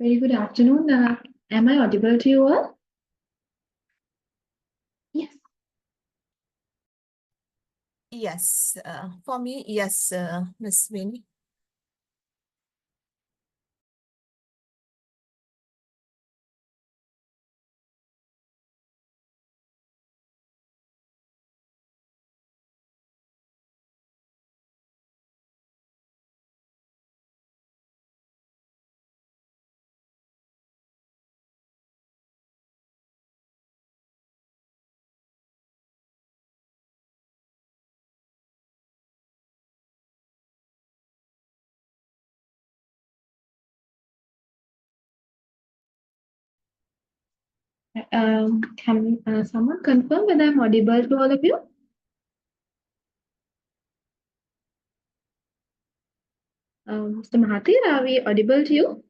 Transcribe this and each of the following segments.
Very good afternoon. Am I audible to you all? Yes. Yes, for me, yes, Miss Winnie. Can someone confirm whether I'm audible to all of you? Mr. Mahathir, are we audible to you?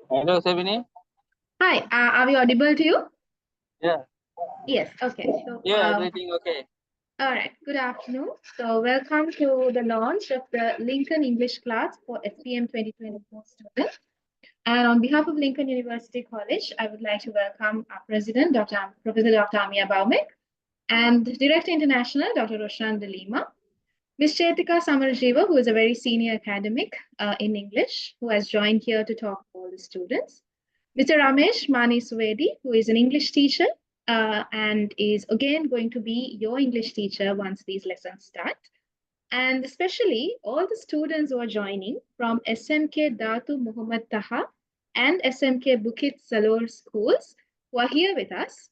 Hello, Sabini. Hi, are we audible to you? Yeah. Yes, okay. So, Yeah, everything okay. all right, good afternoon. So, welcome to the launch of the Lincoln English class for SPM 2024 students. And on behalf of Lincoln University College, I would like to welcome our president, Professor Dr. Amia Baumek, and Director International, Dr. Roshan De Lima. Ms. Chetika Samarjiva, who is a very senior academic in English, who has joined here to talk to all the students. Mr. Ramesh Mani Swedi, who is an English teacher and is again going to be your English teacher once these lessons start. And especially all the students who are joining from SMK Datu Muhammad Taha and SMK Bukit Salor schools who are here with us.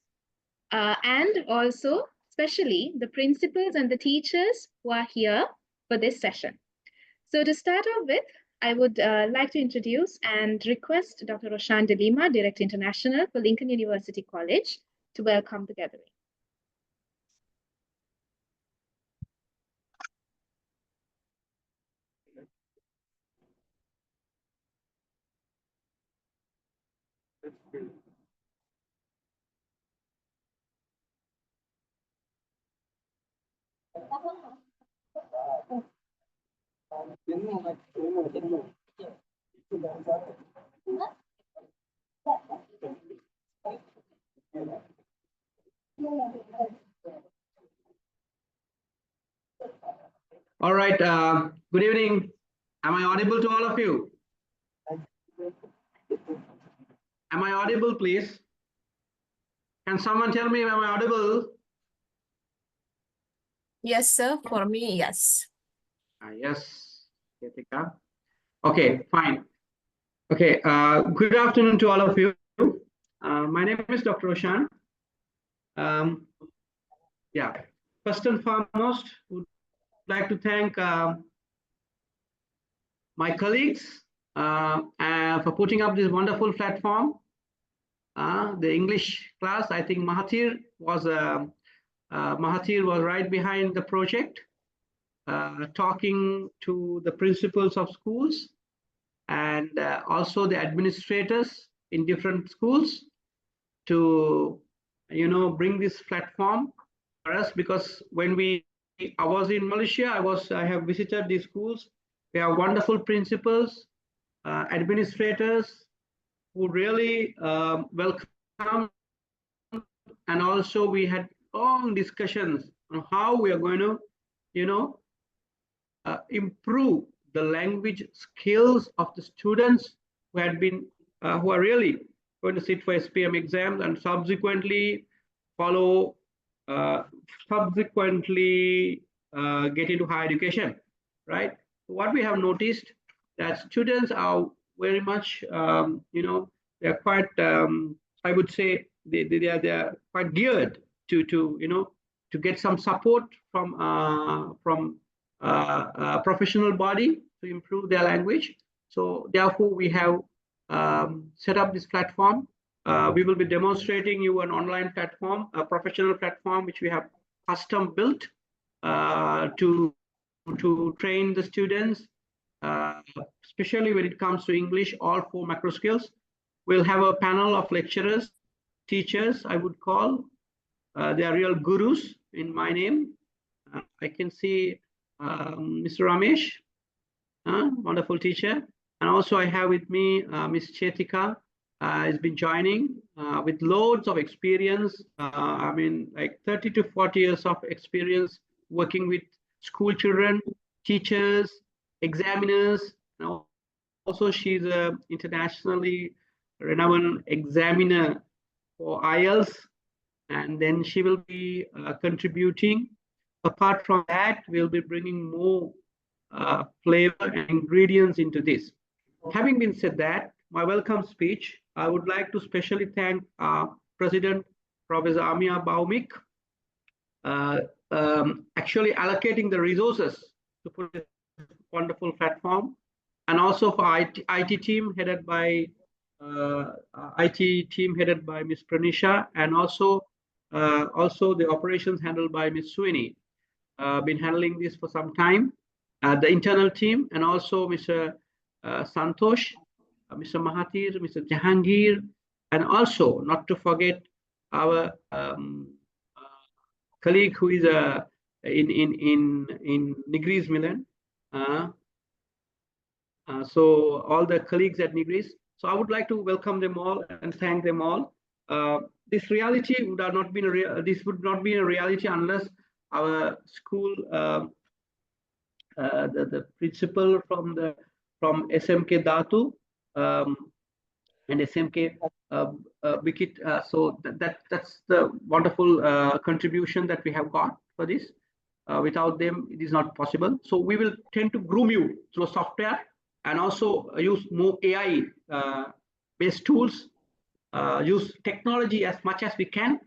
And also, especially the principals and the teachers who are here for this session. So to start off with, I would like to introduce and request Dr. Roshan De Lima, Director International for Lincoln University College, to welcome the gathering. All right. Good evening. Am I audible to all of you? Am I audible, please? Can someone tell me, am I audible? Yes, sir, for me, yes. Yes, Ketika. Okay, fine. Okay, good afternoon to all of you. My name is Dr. Roshan. Yeah, first and foremost, would like to thank my colleagues for putting up this wonderful platform. The English class, I think Mahathir was right behind the project, talking to the principals of schools and also the administrators in different schools to, bring this platform for us, because when I was in Malaysia, I have visited these schools. We have wonderful principals, administrators who really welcome, and also we had long discussions on how we are going to, improve the language skills of the students who had been, who are really going to sit for SPM exams and subsequently follow, get into higher education, right? What we have noticed that students are very much, they're quite, I would say, they are quite geared to to get some support from professional body to improve their language. So therefore, we have set up this platform. We will be demonstrating you an online platform, a professional platform, which we have custom built to train the students, especially when it comes to English, all 4 macro skills. We'll have a panel of lecturers, teachers, I would call, they are real gurus in my name. I can see Mr. Ramesh, wonderful teacher. And also I have with me Ms. Chetika, has been joining with loads of experience. I mean, like 30 to 40 years of experience working with school children, teachers, examiners. And also she's a internationally renowned examiner for IELTS, and then she will be contributing. Apart from that, we'll be bringing more flavor and ingredients into this. Having been said that, my welcome speech, I would like to specially thank our President, Professor Amia Baumik, uh, actually allocating the resources to put this wonderful platform, and also for IT team headed by IT team headed by Ms. Pranisha, and also the operations handled by Ms. Sweeney. Been handling this for some time. The internal team, and also Mr. Santosh, Mr. Mahathir, Mr. Jahangir, and also not to forget our colleague who is in Nigris Milan. So all the colleagues at Nigris. So I would like to welcome them all and thank them all. This reality would have not been this would not be a reality unless our school, the principal from SMK Datu and SMK Wikit. So that's the wonderful contribution that we have got for this. Without them, it is not possible. So we will tend to groom you through software, and also use more AI based tools, use technology as much as we can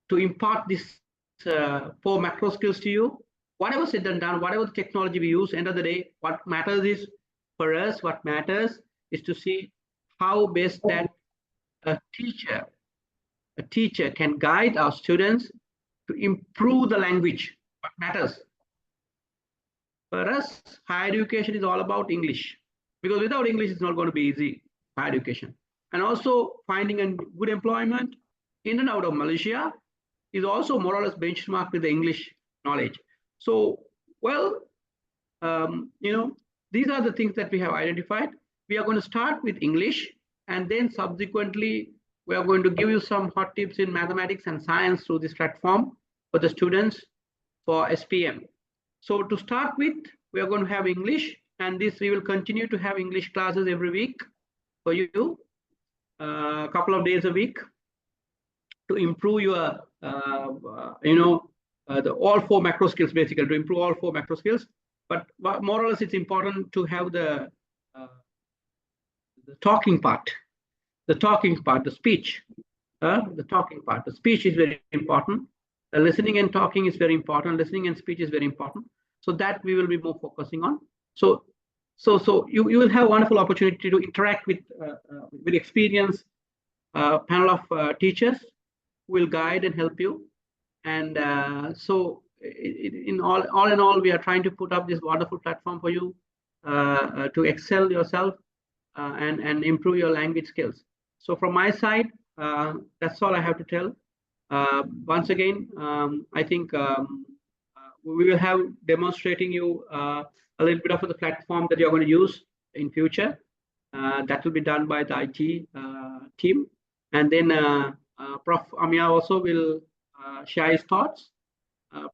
to impart this 4 macro skills to you. Whatever said and done, whatever the technology we use, end of the day, what matters is, for us, what matters is to see how best that a teacher can guide our students to improve the language. What matters for us, higher education is all about English, because without English, it's not going to be easy, higher education. And also finding a good employment in and out of Malaysia is also more or less benchmarked with the English knowledge. So, well, these are the things that we have identified. We are going to start with English, and then subsequently, we are going to give you some hot tips in mathematics and science through this platform for the students for SPM. So to start with, we are going to have English, and this we will continue to have English classes every week for you, a couple of days a week, to improve your, the all 4 macro skills, basically to improve all 4 macro skills. But more or less, it's important to have the talking part, the speech, the talking part. The speech is very important. Listening and talking is very important. Listening and speech is very important. So that we will be more focusing on. So you will have a wonderful opportunity to interact with experienced panel of teachers who will guide and help you. And so in all, we are trying to put up this wonderful platform for you to excel yourself and improve your language skills. So from my side, that's all I have to tell. Once again, I think we will have demonstrating you a little bit of the platform that you're going to use in future. That will be done by the IT team. And then Prof. Amia also will share his thoughts,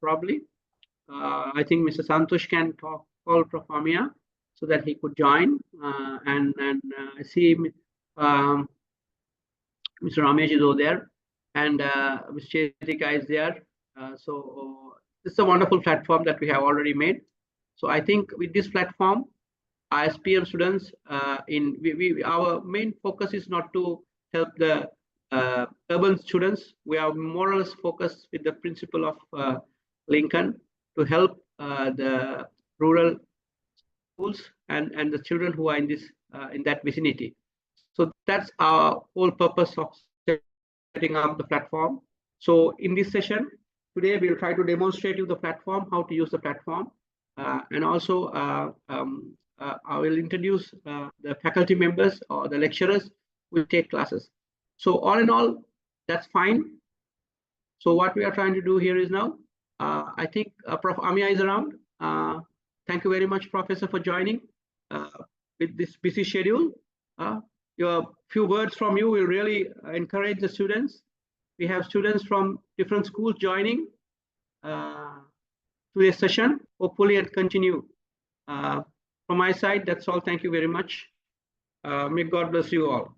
probably. I think Mr. Santosh can call Prof. Amia so that he could join. And I see Mr. Ramesh is over there, and Ms. Chetika is there. So this is a wonderful platform that we have already made. So I think with this platform, our SPM students, our main focus is not to help the urban students. We are more or less focused with the principle of Lincoln to help the rural schools and the children who are in this in that vicinity. So that's our whole purpose of setting up the platform. So in this session today, we'll try to demonstrate you the platform, how to use the platform, and also I will introduce the faculty members or the lecturers who will take classes. So all in all, that's fine. So what we are trying to do here is now, I think Prof. Amia is around. Thank you very much, Professor, for joining with this busy schedule. Your few words from you will really encourage the students. We have students from different schools joining today's session, hopefully, and continue. From my side, that's all. Thank you very much. May God bless you all.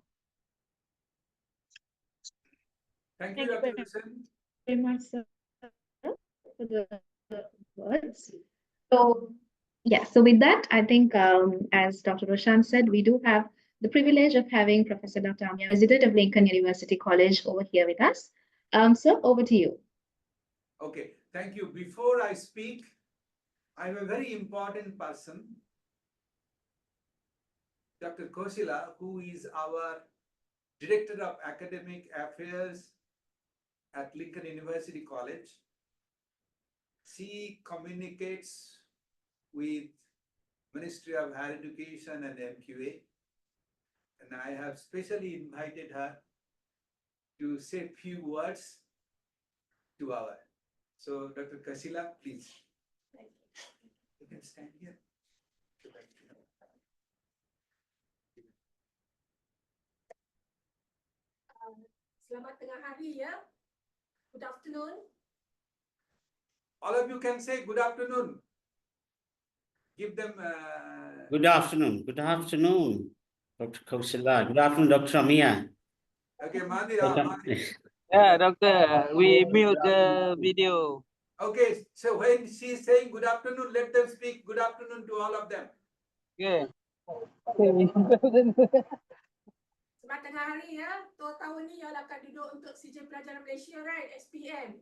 Thank you, Thank you Dr. very Hussain. very much, sir, for the words. So, yeah, so with that, I think, as Dr. Roshan said, we do have the privilege of having Professor Dr. Amia, President of Lincoln University College, over here with us. Sir, over to you. Okay, thank you. Before I speak, I have a very important person, Dr. Kosila, who is our Director of Academic Affairs at Lincoln University College. She communicates with Ministry of Higher Education and MQA, and I have specially invited her to say few words to our. So, Dr. Kasila, please. You can stand here. Selamat tengah hari ya. Good afternoon. All of you can say good afternoon. Give them. Good afternoon. Good afternoon, Dr. Kausila. Good afternoon, Dr. Amia. Okay, Mahathir. Yeah, doctor, we mute the video. Okay, so when she's saying good afternoon, let them speak good afternoon to all of them. Yeah. Selamat tengah hari ya. Tahun ni y'all akan duduk untuk Sijil Pelajaran Malaysia, right? SPM.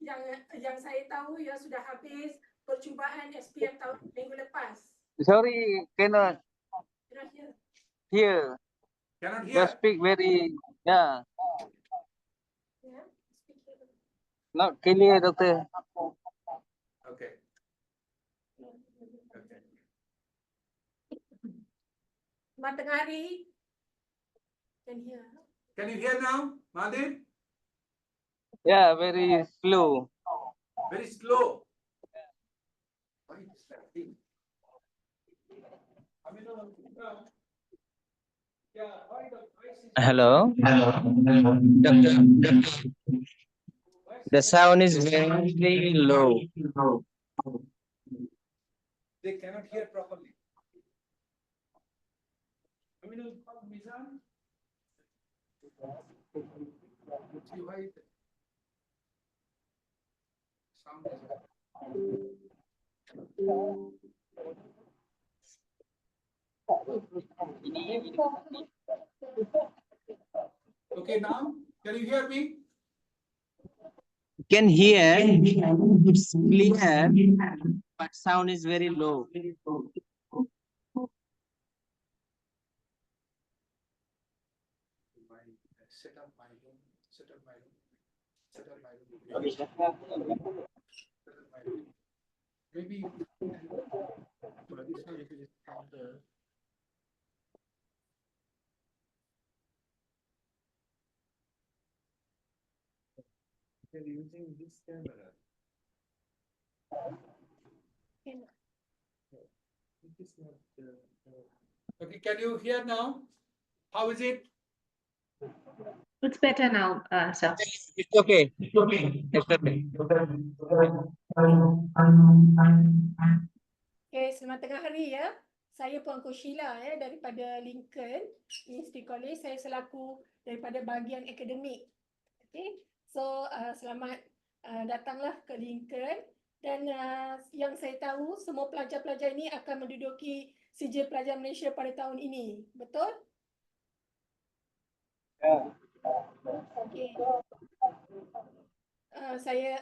Ya, yang saya tahu ya sudah habis percubaan SPM tahun minggu lepas. Sorry, cannot Terakhir. hear. Cannot Just hear. speak very, yeah, Ya, speak here. not clear, doctor. Okay. Okay. Selamat tengah hari. Can hear. Can you hear now, Mahathir? Yeah, very slow. Very slow. Why is that thing? Yeah, why the voice is Hello. The sound is very low. they cannot hear properly. Mizan? See why the sound is. Okay, now can you hear me? Can hear, it's clear, but sound is very low. Set up my room. Set up my room. Set up my room. Set up my room. Maybe. They're using this camera. Okay, can you hear now? How is it? It's better now, sir. It's okay. It's okay. It's okay. Okay, selamat tengah hari ya. Saya Puan Sheila ya daripada Lincoln University College. Saya selaku daripada bahagian akademik. Okay, so selamat datanglah ke Lincoln dan yang saya tahu semua pelajar-pelajar ini akan menduduki Sijil Pelajar Malaysia pada tahun ini. Betul? Okay. Saya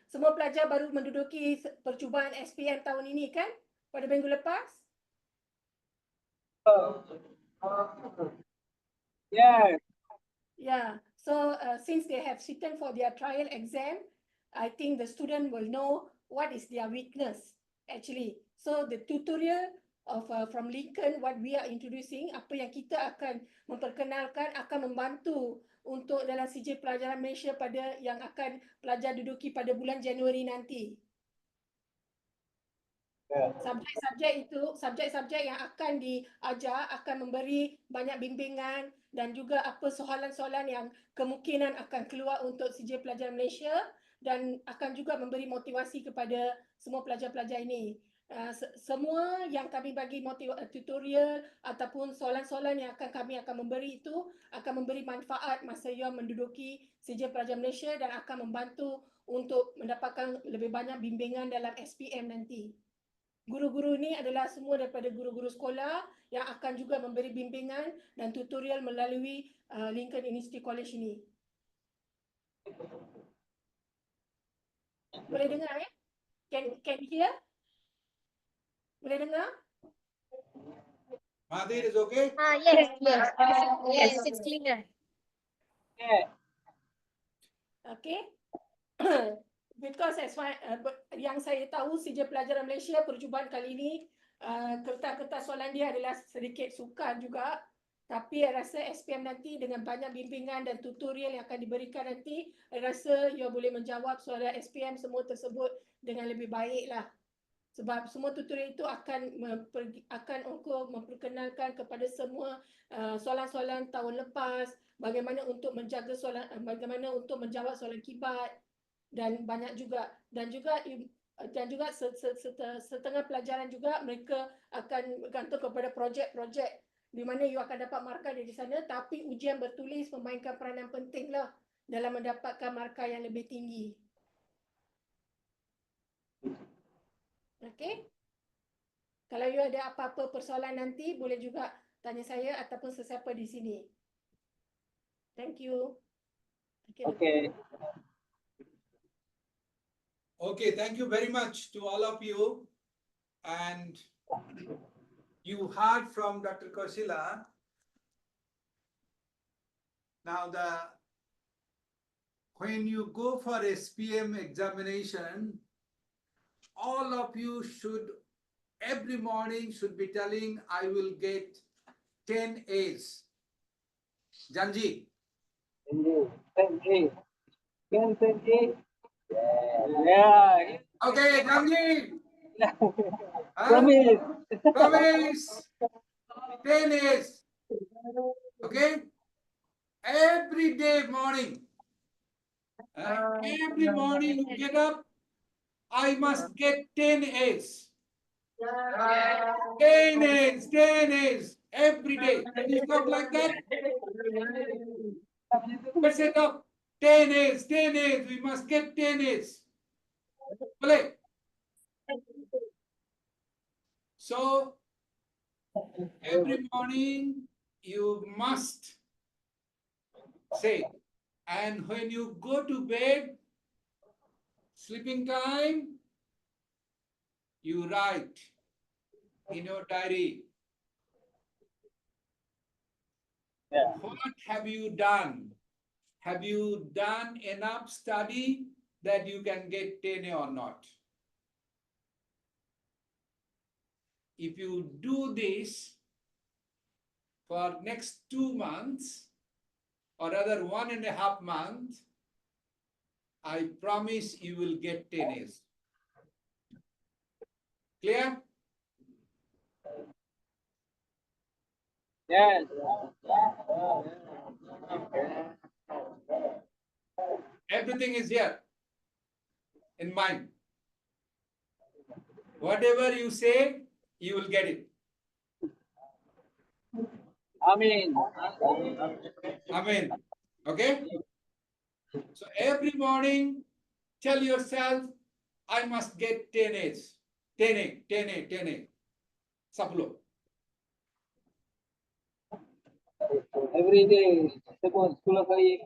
semua pelajar baru menduduki percubaan SPM tahun ini kan? Pada minggu lepas? Yeah. Yeah. So since they have written for their trial exam, I think the student will know what is their weakness actually. So the tutorial from Lincoln, what we are introducing, apa yang kita akan memperkenalkan akan membantu untuk dalam CJ Pelajaran Malaysia pada yang akan pelajar duduki pada bulan Januari nanti. Subjek-subjek yang akan diajar akan memberi banyak bimbingan dan juga apa soalan-soalan yang kemungkinan akan keluar untuk CJ Pelajaran Malaysia dan akan juga memberi motivasi kepada semua pelajar-pelajar ini. Semua yang kami bagi tutorial ataupun soalan-soalan yang kami akan memberi itu akan memberi manfaat masa ia menduduki CJ Pelajaran Malaysia dan akan membantu untuk mendapatkan lebih banyak bimbingan dalam SPM nanti. Guru-guru ini adalah semua daripada guru-guru sekolah yang akan juga memberi bimbingan dan tutorial melalui Lincoln University College ini. Boleh dengar ya? Can you hear? Boleh dengar? Mahathir is okay? Yes, it's clear. Okay. Because yang saya tahu CJ Pelajaran Malaysia percubaan kali ini kertas-kertas soalan dia adalah sedikit sukar juga, tapi saya rasa SPM nanti dengan banyak bimbingan dan tutorial yang akan diberikan nanti, saya rasa ia boleh menjawab soalan SPM semua tersebut dengan lebih baik lah. Sebab semua tutorial itu akan memperkenalkan kepada semua soalan-soalan tahun lepas, bagaimana untuk menjaga soalan, bagaimana untuk menjawab soalan kibat dan banyak juga setengah pelajaran juga mereka akan bergantung kepada projek-projek di mana you akan dapat markah dari sana, tapi ujian bertulis memainkan peranan penting lah dalam mendapatkan markah yang lebih tinggi. Okey. Kalau you ada apa-apa persoalan nanti boleh juga tanya saya ataupun sesiapa di sini. Thank you. Okay. Okay, thank you very much to all of you. And you heard from Dr. Kaushila. Now, when you go for SPM examination, all of you should, every morning should be telling, I will get 10 A's. Janji. Yeah. Okay, Janji. Promise. Promise. 10 A's. Okay? Every day morning. Every morning you get up, I must get 10 A's. 10 A's, 10 A's every day. Can you talk like that? Let's set up 10 A's, 10 A's. We must get 10 A's. Play. So every morning you must say, and when you go to bed, sleeping time, you write in your diary. Yeah. What have you done? Have you done enough study that you can get 10 or not? If you do this for next 2 months, or rather 1.5 months, I promise you will get 10 A's. Clear? Yes. Everything is here in mind. Whatever you say, you will get it. Amen. Amen. Okay? So every morning, tell yourself, I must get 10 A's. 10 A, 10 A, 10 A. Saplo. Every day, suppose school of 10.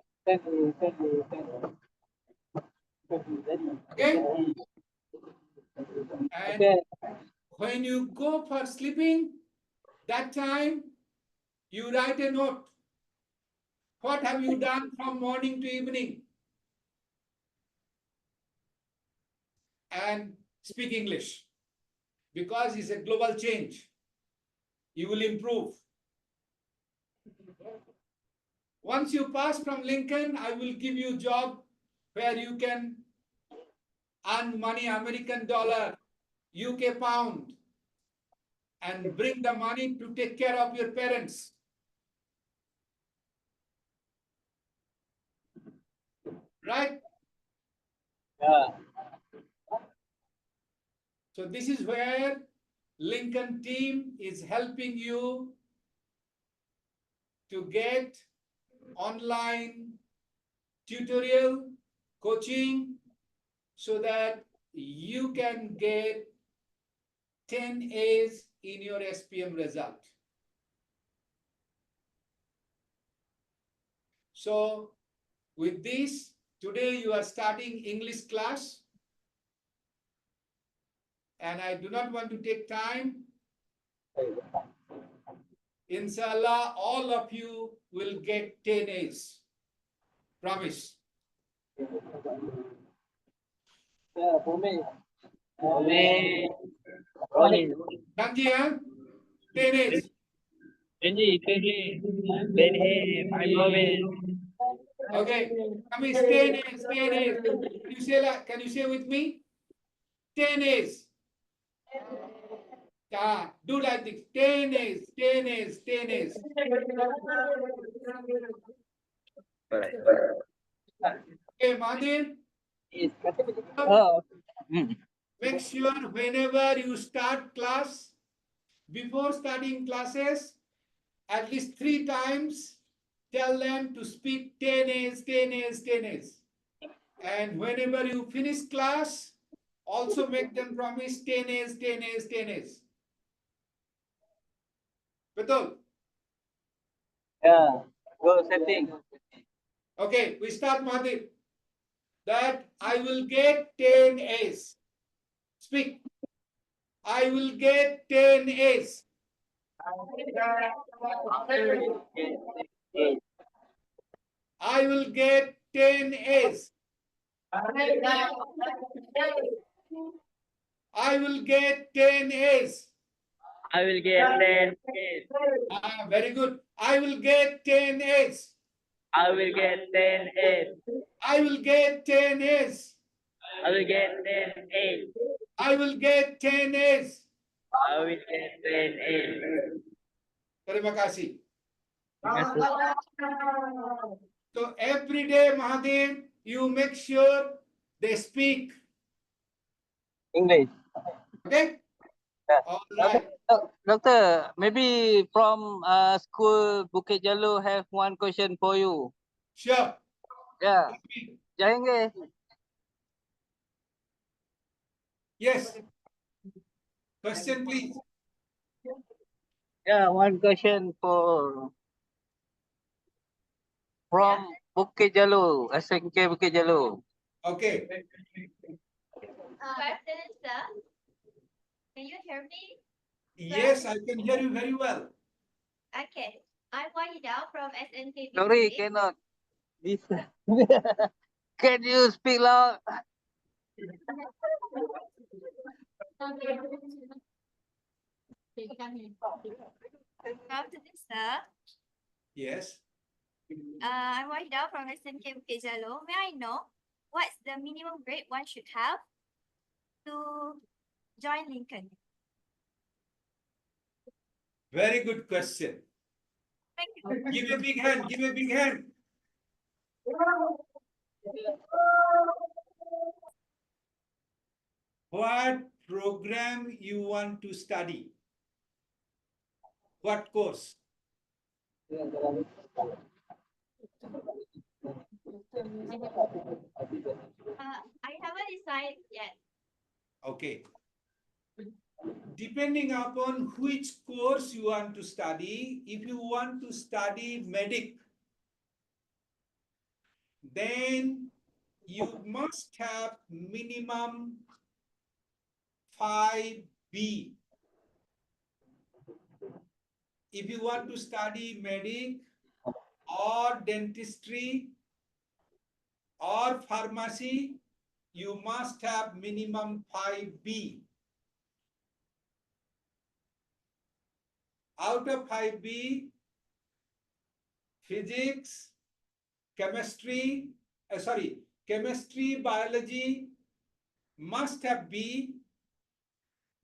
Okay? And Okay. when you go for sleeping, that time you write a note. What have you done from morning to evening? And speak English, because it's a global change. you will improve. Once you pass from Lincoln, I will give you a job where you can earn money, American dollar, UK pound, and bring the money to take care of your parents. Right? Yeah. So this is where Lincoln team is helping you to get online tutorial, coaching, so that you can get 10 A's in your SPM result. So with this, today you are starting English class, and I do not want to take time. Inshallah, all of you will get 10 A's. Promise. Yeah, for me. Rolling. Kanji, huh? 10 A's. Benji, Benji, I'm moving. Okay. Kamis, 10 A's, 10 A's. Can you say with me? 10 A's. Do like this. 10 A's, 10 A's, 10 A's. Okay, Mahathir, Oh. make sure whenever you start class, before starting classes, at least 3 times, tell them to speak 10 A's, 10 A's, 10 A's. And whenever you finish class, also make them promise 10 A's, 10 A's, 10 A's. Betul? Yeah. Go setting. Okay, we start, Mahathir. That I will get 10 A's. Speak. I will get 10 A's. I will get 10 A's. I will get 10 A's. I will get 10 A's. Very good. I will get 10 A's. I will get 10 A's. I will get 10 A's. I will get 10 A's. I will get 10 A's. I will get 10 A's. Terima kasih. So every day, Mahathir, you make sure they speak. English. Okay? Yeah. All right. Doctor, maybe from school Bukit Jalil have one question for you. Sure. Yeah. Jayenge. Yes. Question, please. Yeah, one question for from Bukit Jalil, SNK Bukit Jalil. Okay. Question, sir. Can you hear me? Yes, I can hear you very well. Okay. I'm Wahida from SNK. Sorry, cannot. This. Can you speak loud? After this, sir. Yes. I'm Wahida from SNK Bukit Jalil. May I know what's the minimum grade one should have to join Lincoln? Very good question. Thank you. Give a big hand. Give a big hand. What program you want to study? What course? I haven't decided yet. Okay. Depending upon which course you want to study, if you want to study medic, then you must have minimum 5B. If you want to study medic or dentistry or pharmacy, you must have minimum 5B. out of 5B, physics, chemistry, chemistry, biology must have B,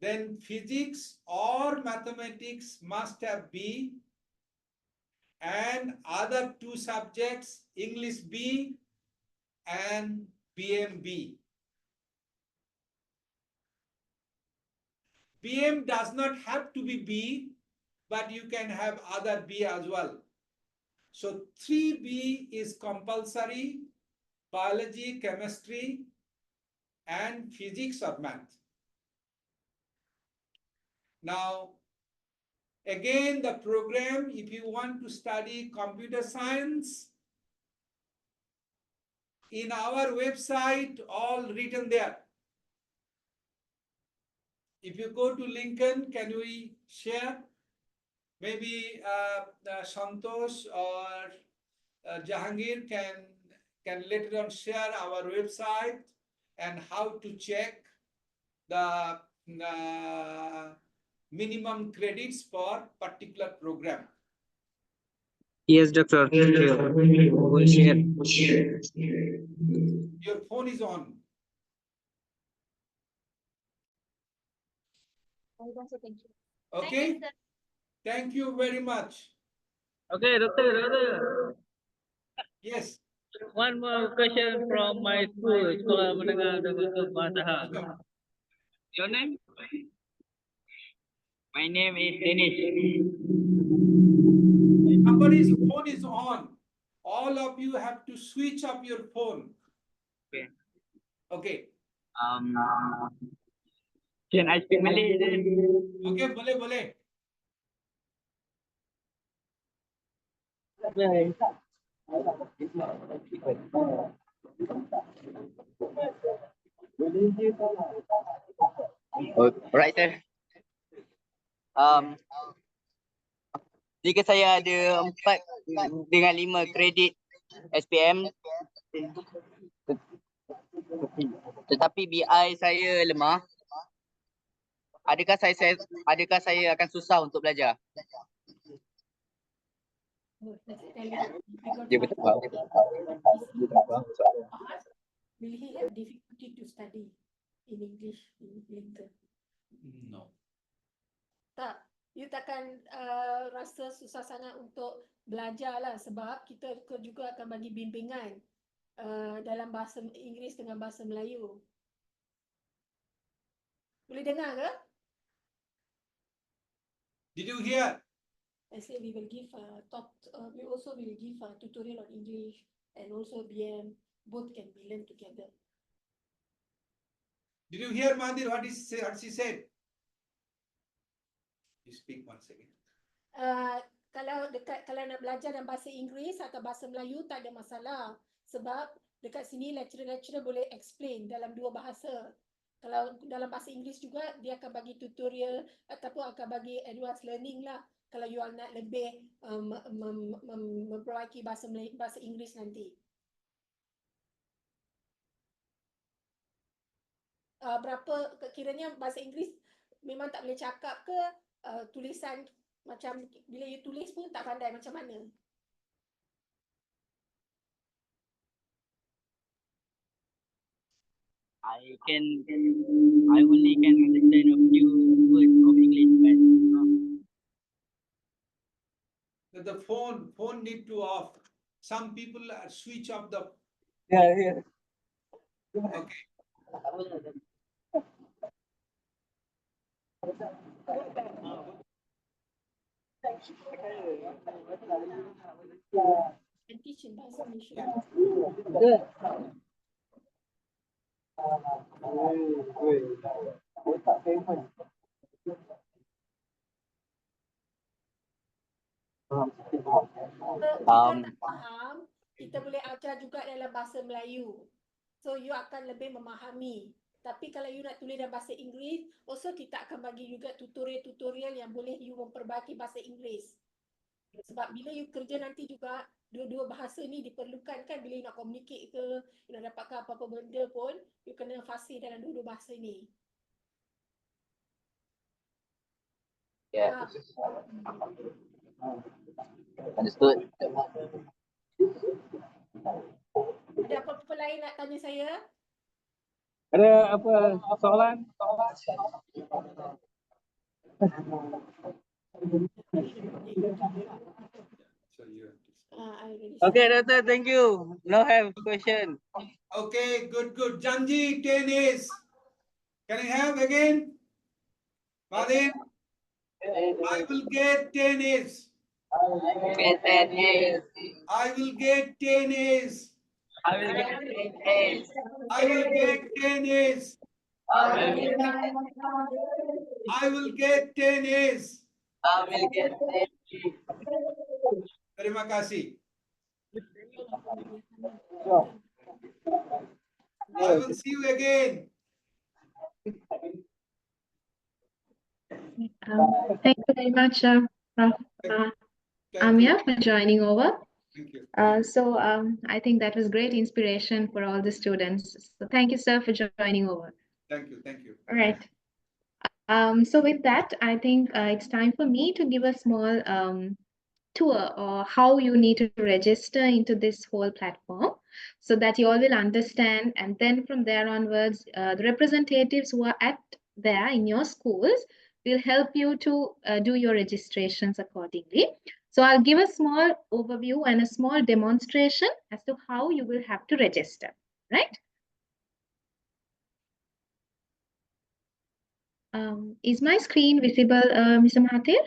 then physics or mathematics must have B, and other two subjects, English B and BMB. BM does not have to be B, but you can have other B as well. So 3B is compulsory, biology, chemistry, and physics or math. Now, again, the program, if you want to study computer science, in our website, all written there. If you go to Lincoln, can we share? Maybe Santosh or Jahangir can later on share our website and how to check the minimum credits for particular program. Yes, Doctor. We'll share. Your phone is on. Thank you. Okay? sir. Thank you very much. Okay, Doctor. Yes. One more question from my school, Sekolah Menengah Dagangkan Bahasa. Your name? My name is Dennis. Somebody's phone is on. All of you have to switch off your phone. Okay. Okay. Can I speak Malay then? Okay, boleh. Oh, right sir. Jika saya ada 4 dengan 5 kredit SPM, tetapi BI saya lemah, adakah saya akan susah untuk belajar? Dia betul. Will he have difficulty to study in English in Lincoln? No. Tak, you takkan rasa susah sangat untuk belajar lah sebab kita juga akan bagi bimbingan dalam bahasa Inggeris dengan bahasa Melayu. Boleh dengar ke? Did you hear? I said we will give we also will give a tutorial on English and also BM. Both can be learned together. Did you hear, Mandir, what she said? You speak once again. Kalau nak belajar dalam bahasa Inggeris atau bahasa Melayu tak ada masalah sebab dekat sini lecturer boleh explain dalam dua bahasa. Kalau dalam bahasa Inggeris juga dia akan bagi tutorial ataupun akan bagi advanced learning lah kalau you nak lebih memperbaiki bahasa Inggeris nanti. Berapa kiranya bahasa Inggeris memang tak boleh cakap ke tulisan macam bila you tulis pun tak pandai macam mana? I only can understand a few words of English, but The phone need to off. Some people switch off the. yeah. Okay. And teach in bahasa Malaysia. Jika tak faham, kita boleh ajar juga dalam bahasa Melayu. So you akan lebih memahami. Tapi kalau you nak tulis dalam bahasa Inggeris, also kita akan bagi juga tutorial yang boleh you memperbaiki bahasa Inggeris. Sebab bila you kerja nanti juga, dua-dua bahasa ni diperlukan kan bila you nak communicate ke, you nak dapatkan apa-apa benda pun, you kena fasih dalam dua-dua bahasa ni. Yeah. Understood. Ada apa-apa lain nak tanya saya? Ada apa soalan? So you have to. I already Okay, said. Doctor, thank you. No have question. Okay, good, good. Janji, 10 A's. Can I have again? Madin, I will get 10 A's. Get 10 A's. I will get 10 A's. I will get 10 A's. I will get 10 A's. I will get 10 I will get 10 A's. I will get 10 A's. Terima kasih. I will see you again. Thank you very much, Prof. Thank Amia, you. for joining over. Thank you. I think that was great inspiration for all the students. So thank you, sir, for joining over. Thank you. Thank you. All right. So with that, I think it's time for me to give a small tour or how you need to register into this whole platform so that you all will understand. And then from there onwards, the representatives who are there in your schools will help you to do your registrations accordingly. So I'll give a small overview and a small demonstration as to how you will have to register, right? Is my screen visible, Mr. Mahathir?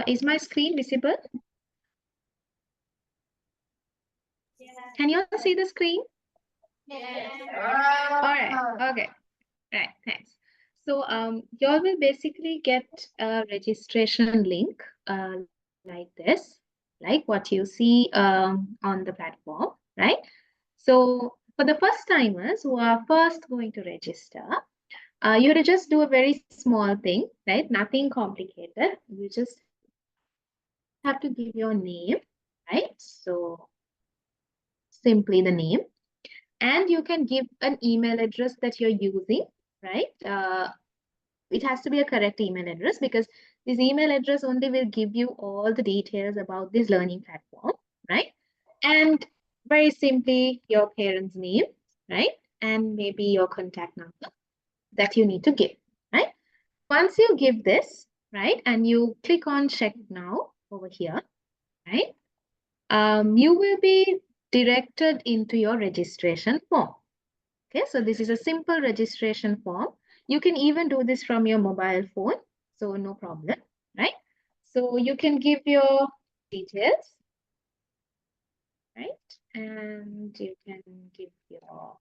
Is my screen visible? Can you all see the screen? All right, okay, right, thanks. So you all will basically get a registration link like this, like what you see on the platform, right? So for the first timers who are first going to register, you have to just do a very small thing, right? Nothing complicated. You just have to give your name, right? So simply the name. And you can give an email address that you're using, right? It has to be a correct email address because this email address only will give you all the details about this learning platform, right? And very simply, your parents' name, right? And maybe your contact number that you need to give, right? Once you give this, right, and you click on check now over here, right? You will be directed into your registration form. Okay, so this is a simple registration form. You can even do this from your mobile phone, so no problem, right? So you can give your details, right? And you can give your,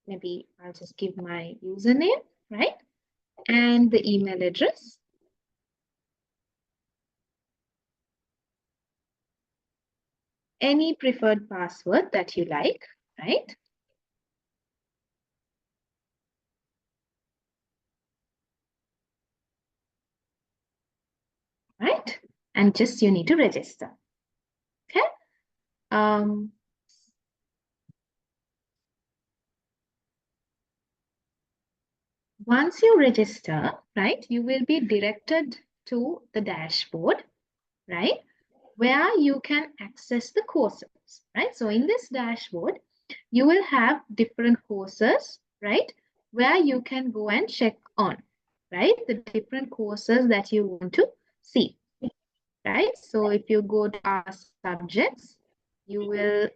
maybe I'll just give my username, right? And the email address. Any preferred password that you like, right? Right? And just you need to register. Okay. Once you register, right, you will be directed to the dashboard, right, where you can access the courses, right? So in this dashboard, you will have different courses, right, where you can go and check on, right, the different courses that you want to see, right? So if you go to our subjects, you will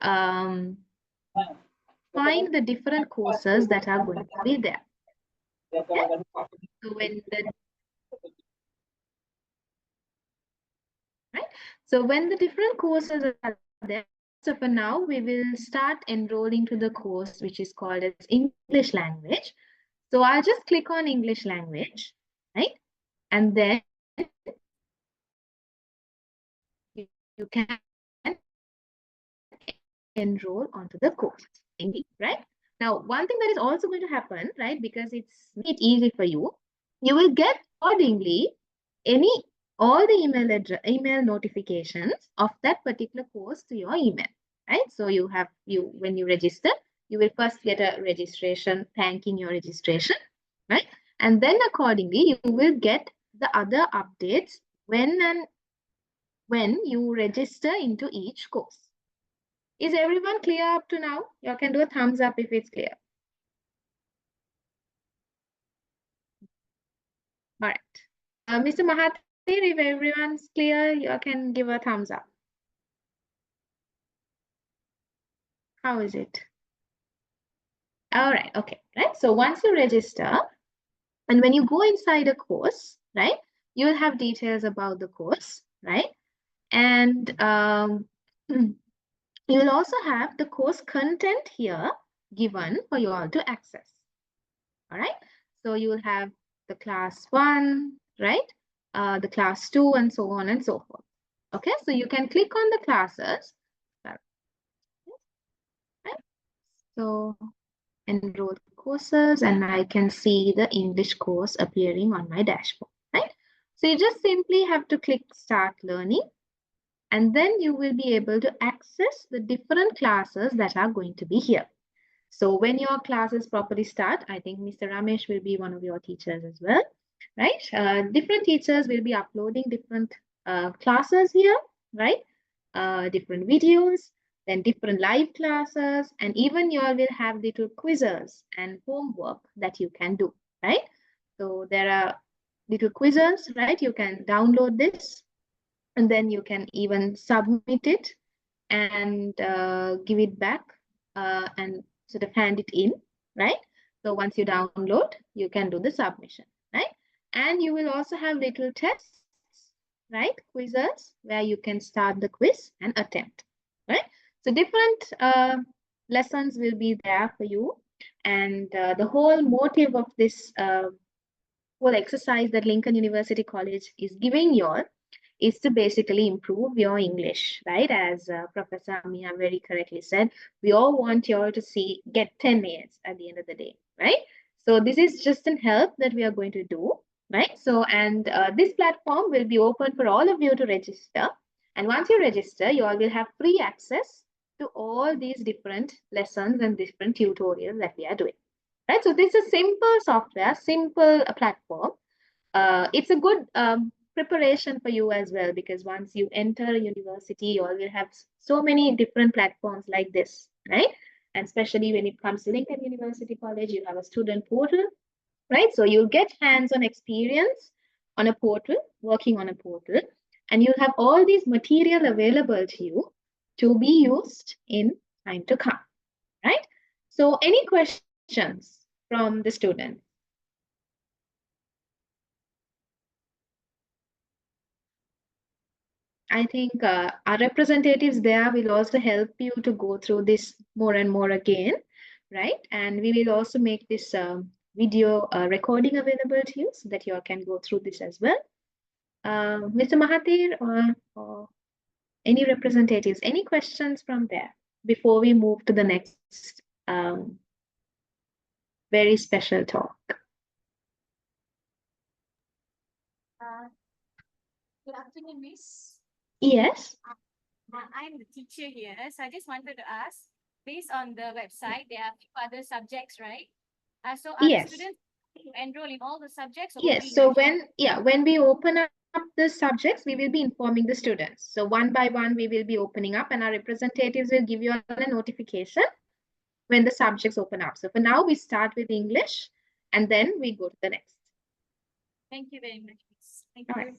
find the different courses that are going to be there. Okay? So when the So when the different courses are there, so for now, we will start enrolling to the course, which is called as English language. So I'll just click on English language, right? And then you can enroll onto the course, right? Now, one thing that is also going to happen, right? Because it's made easy for you, you will get accordingly any all the email notifications of that particular course to your email, right? So when you register, you will first get a registration thanking your registration, right? And then accordingly, you will get the other updates when you register into each course. Is everyone clear up to now? You can do a thumbs up if it's clear. All right. Mr. Mahathir, if everyone's clear, you can give a thumbs up. How is it? All right, okay, right? So once you register, and when you go inside a course, right, you will have details about the course, right? And you will also have the course content here given for you all to access. All right, so you will have the class 1, right? The class 2, and so on and so forth. Okay, so you can click on the classes. Right? So enroll courses, and I can see the English course appearing on my dashboard, right? So you just simply have to click start learning, and then you will be able to access the different classes that are going to be here. So when your classes properly start, I think Mr. Ramesh will be one of your teachers as well, right? Different teachers will be uploading different classes here, right? Different videos, then different live classes, and even you all will have little quizzes and homework that you can do, right? So there are little quizzes, right? You can download this, and then you can even submit it and give it back and sort of hand it in, right? So once you download, you can do the submission, right? And you will also have little tests, right? Quizzes where you can start the quiz and attempt, right? So different lessons will be there for you. And the whole motive of this whole exercise that Lincoln University College is giving you all is to basically improve your English, right? As Professor Amia very correctly said, we all want you all to get 10 A's at the end of the day, right? So this is just an help that we are going to do, right? So, and this platform will be open for all of you to register. And once you register, you all will have free access to all these different lessons and different tutorials that we are doing, right? So this is simple software, simple platform. It's a good preparation for you as well, because once you enter a university, you all will have so many different platforms like this, right? And especially when it comes to Lincoln University College, you have a student portal, right? So you'll get hands-on experience on a portal, working on a portal, and you'll have all these material available to you to be used in time to come, right? So any questions from the students? I think our representatives there will also help you to go through this more and more again, right? And we will also make this video recording available to you so that you all can go through this as well. Mr. Mahathir or any representatives, any questions from there before we move to the next very special talk? Good afternoon, Miss. Yes. I'm the teacher here, so I just wanted to ask, based on the website, there are a few other subjects, right? So are the Yes. students enroll in all the subjects? Or Yes. So when we open up the subjects, we will be informing the students. So one by one, we will be opening up, and our representatives will give you a notification when the subjects open up. So for now, we start with English, and then we go to the next. Thank you very much, Miss. Thank All you. right.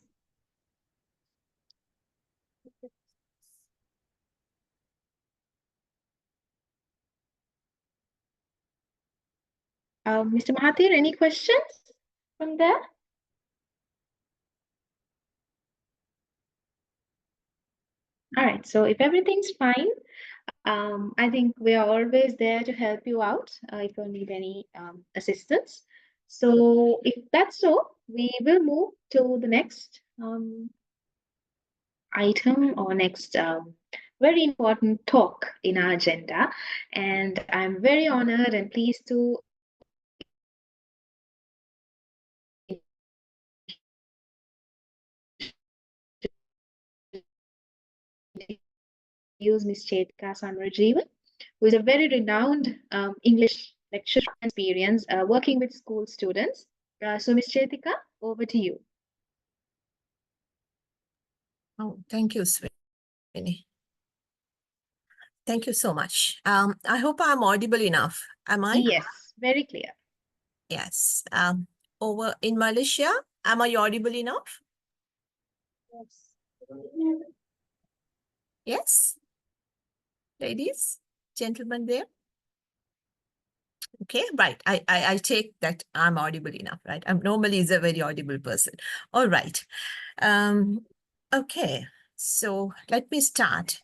Mr. Mahathir, any questions from there? All right, so if everything's fine, I think we are always there to help you out if you need any assistance. So if that's so, we will move to the next item or next very important talk in our agenda. And I'm very honored and pleased to introduce Ms. Chetika Samarajeevan, who is a very renowned English lecturer experience working with school students. So Ms. Chetika, over to you. Oh, thank you, Swini. Thank you so much. I hope I'm audible enough. Am I? Yes, very clear. Yes. Over in Malaysia, am I audible enough? Yes. Ladies, gentlemen there. Okay, right. I take that I'm audible enough, right? I'm normally is a very audible person. All right. Okay, so let me start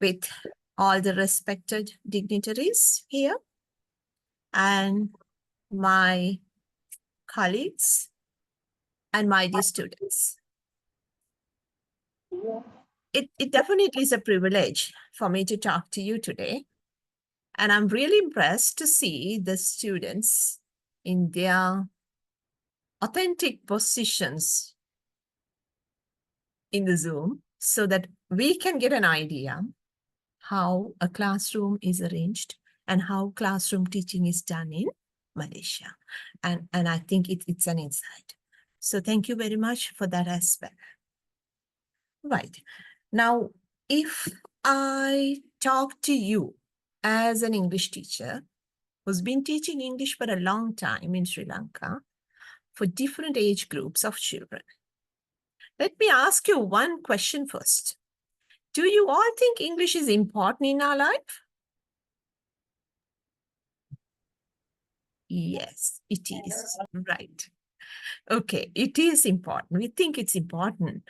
with all the respected dignitaries here and my colleagues and my dear students. It definitely is a privilege for me to talk to you today. And I'm really impressed to see the students in their authentic positions in the Zoom so that we can get an idea how a classroom is arranged and how classroom teaching is done in Malaysia. And I think it's an insight. So thank you very much for that aspect. Right. Now, if I talk to you as an English teacher who's been teaching English for a long time in Sri Lanka for different age groups of children, let me ask you one question first. Do you all think English is important in our life? Yes, it is. Right. Okay, it is important. We think it's important.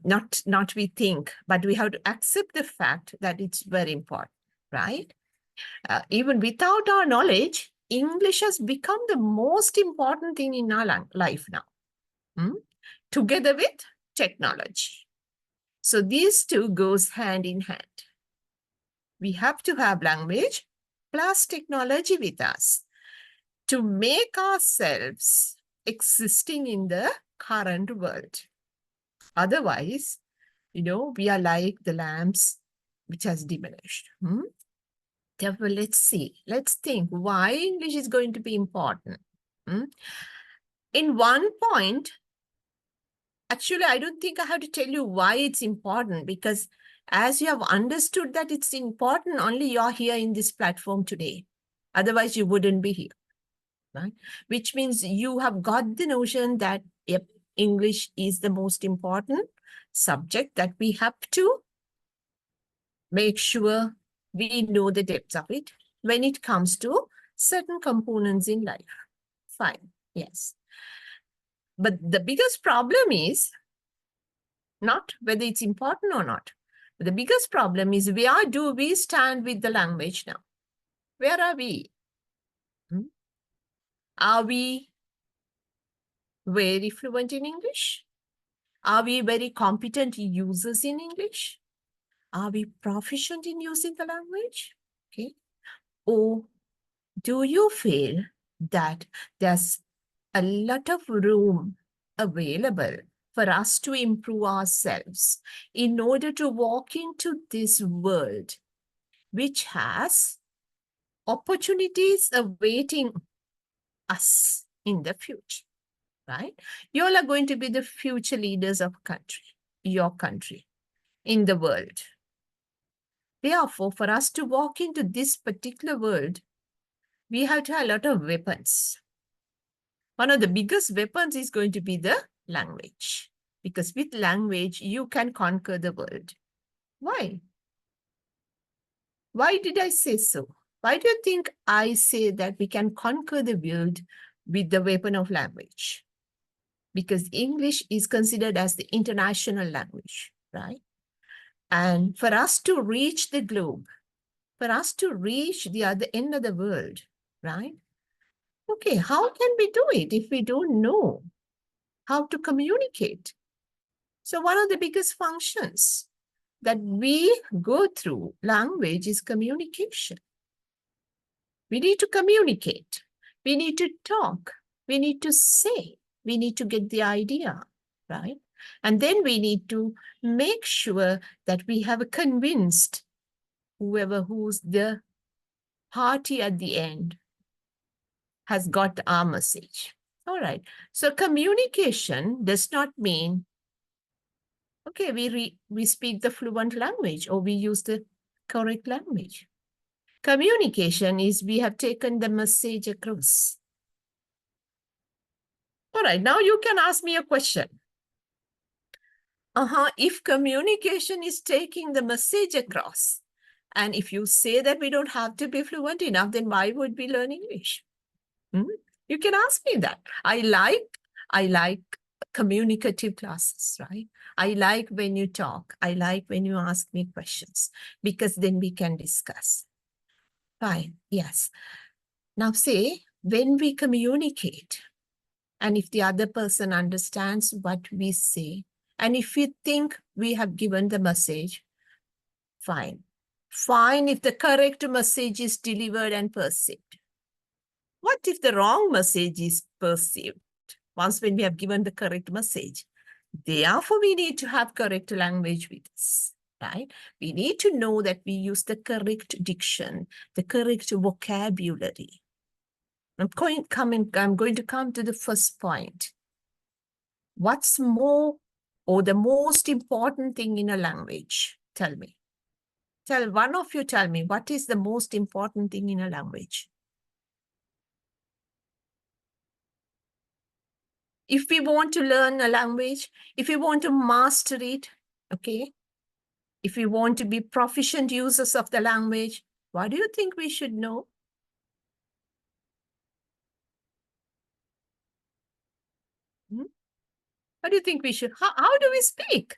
Not we think, but we have to accept the fact that it's very important, right? Even without our knowledge, English has become the most important thing in our life now, together with technology. So these two goes hand in hand. We have to have language plus technology with us to make ourselves existing in the current world. Otherwise, we are like the lamps which has diminished. Therefore, let's see. Let's think why English is going to be important. In one point, actually, I don't think I have to tell you why it's important, because as you have understood that it's important, only you're here in this platform today. Otherwise, you wouldn't be here, right? Which means you have got the notion that English is the most important subject that we have to make sure we know the depths of it when it comes to certain components in life. Fine, yes. But the biggest problem is not whether it's important or not. The biggest problem is where do we stand with the language now? Where are we? Are we very fluent in English? Are we very competent users in English? Are we proficient in using the language? Okay. Or do you feel that there's a lot of room available for us to improve ourselves in order to walk into this world which has opportunities awaiting us in the future, right? You all are going to be the future leaders of country, your country, in the world. Therefore, for us to walk into this particular world, we have to have a lot of weapons. One of the biggest weapons is going to be the language, because with language, you can conquer the world. Why? Why did I say so? Why do you think I say that we can conquer the world with the weapon of language? Because English is considered as the international language, right? And for us to reach the globe, for us to reach the other end of the world, right? Okay, how can we do it if we don't know how to communicate? So one of the biggest functions that we go through language is communication. We need to communicate. We need to talk. We need to say. We need to get the idea, right? And then we need to make sure that we have convinced who's the party at the end has got our message. All right. So communication does not mean, okay, we speak the fluent language or we use the correct language. Communication is we have taken the message across. All right, now you can ask me a question. If communication is taking the message across, and if you say that we don't have to be fluent enough, then why would we learn English? You can ask me that. I like communicative classes, right? I like when you talk. I like when you ask me questions, because then we can discuss. Fine, yes. Now say, when we communicate, and if the other person understands what we say, and if we think we have given the message, fine. Fine if the correct message is delivered and perceived. What if the wrong message is perceived once when we have given the correct message? Therefore, we need to have correct language with us, right? We need to know that we use the correct diction, the correct vocabulary. I'm going to come to the first point. What's more, or the most important thing in a language? Tell me. One of you tell me, what is the most important thing in a language? If we want to learn a language, if we want to master it, okay? If we want to be proficient users of the language, what do you think we should know? What do you think we should, how do we speak?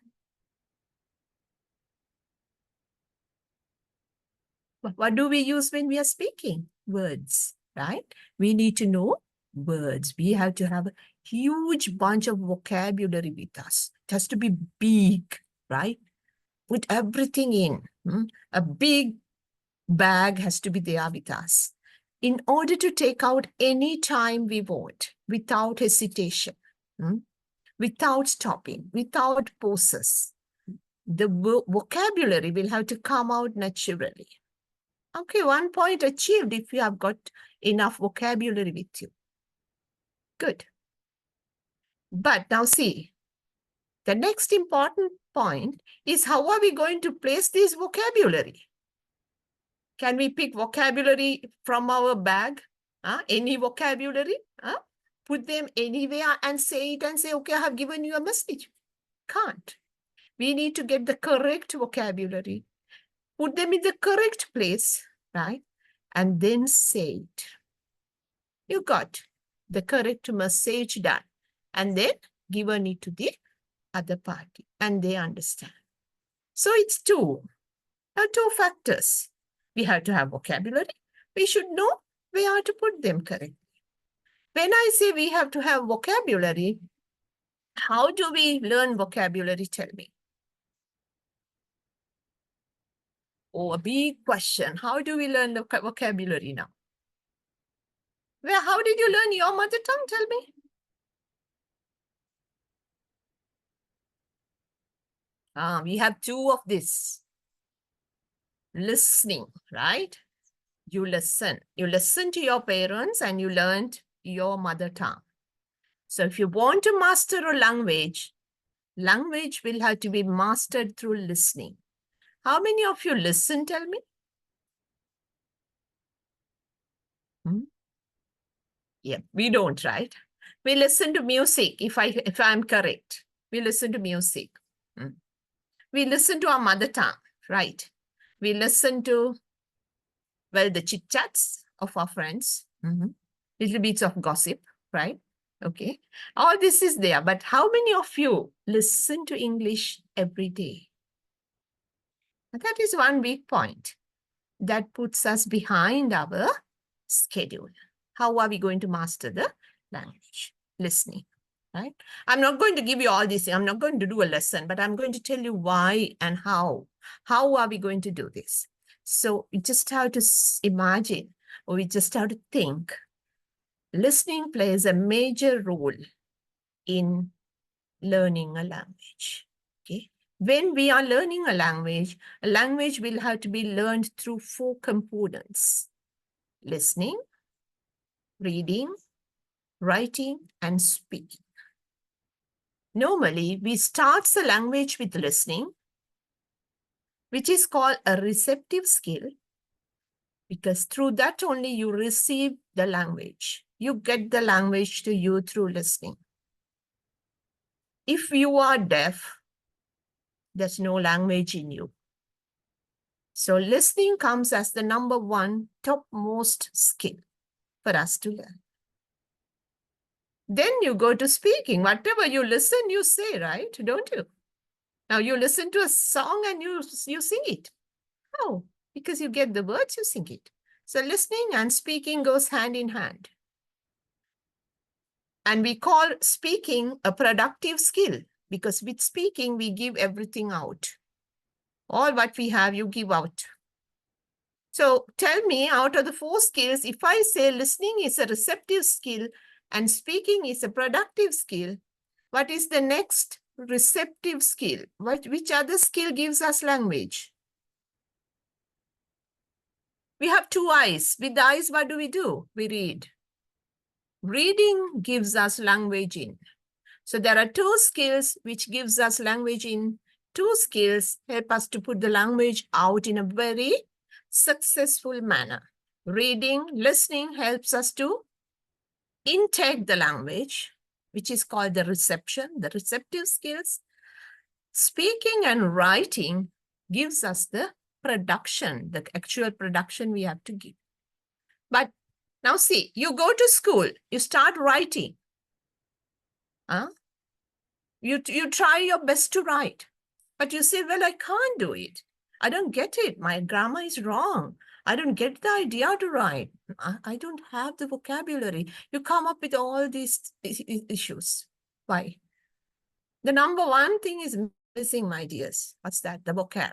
What do we use when we are speaking? Words, right? We need to know words. We have to have a huge bunch of vocabulary with us. It has to be big, right? Put everything in. A big bag has to be there with us in order to take out any time we want without hesitation, without stopping, without pauses. The vocabulary will have to come out naturally. Okay, 1 point achieved if you have got enough vocabulary with you. Good. But now see, the next important point is, how are we going to place this vocabulary? Can we pick vocabulary from our bag? Any vocabulary? Put them anywhere and say it and say, okay, I have given you a message. Can't. We need to get the correct vocabulary, put them in the correct place, right? And then say it. You got the correct message done. And then given it to the other party and they understand. So it's two factors. We have to have vocabulary. We should know where to put them correctly. When I say we have to have vocabulary, how do we learn vocabulary? Tell me. Oh, a big question. How do we learn the vocabulary now? How did you learn your mother tongue? Tell me. We have two of this. Listening, right? You listen to your parents and you learned your mother tongue. So if you want to master a language will have to be mastered through listening. How many of you listen, tell me? Yeah, we don't, right? We listen to music, if I'm correct. We listen to music. We listen to our mother tongue, right? We listen to, well, the chit-chats of our friends, little bits of gossip, right? Okay, all this is there, but how many of you listen to English every day? That is one big point that puts us behind our schedule. How are we going to master the language? Listening, right? I'm not going to give you all this. I'm not going to do a lesson, but I'm going to tell you why and how. How are we going to do this? So we just have to imagine, or we just have to think. Listening plays a major role in learning a language. Okay. When we are learning a language will have to be learned through 4 components: listening, reading, writing, and speaking. Normally, we start the language with listening, which is called a receptive skill, because through that only you receive the language. You get the language to you through listening. If you are deaf, there's no language in you. So listening comes as the number 1 topmost skill for us to learn. Then you go to speaking. Whatever you listen, you say, right? Don't you? Now you listen to a song and you sing it. How? Because you get the words, you sing it. So listening and speaking goes hand in hand. And we call speaking a productive skill, because with speaking, we give everything out. All what we have, you give out. So tell me, out of the 4 skills, if I say listening is a receptive skill and speaking is a productive skill, what is the next receptive skill? Which other skill gives us language? We have 2 eyes. With the eyes, what do? We read. Reading gives us language in. So there are 2 skills which gives us language in. 2 skills help us to put the language out in a very successful manner. Reading, listening helps us to intake the language, which is called the reception, the receptive skills. Speaking and writing gives us the production, the actual production we have to give. But now see, you go to school, you start writing. You try your best to write, but you say, well, I can't do it. I don't get it. My grammar is wrong. I don't get the idea to write. I don't have the vocabulary. You come up with all these issues. Why? The number 1 thing is missing, my dears. What's that? The vocab.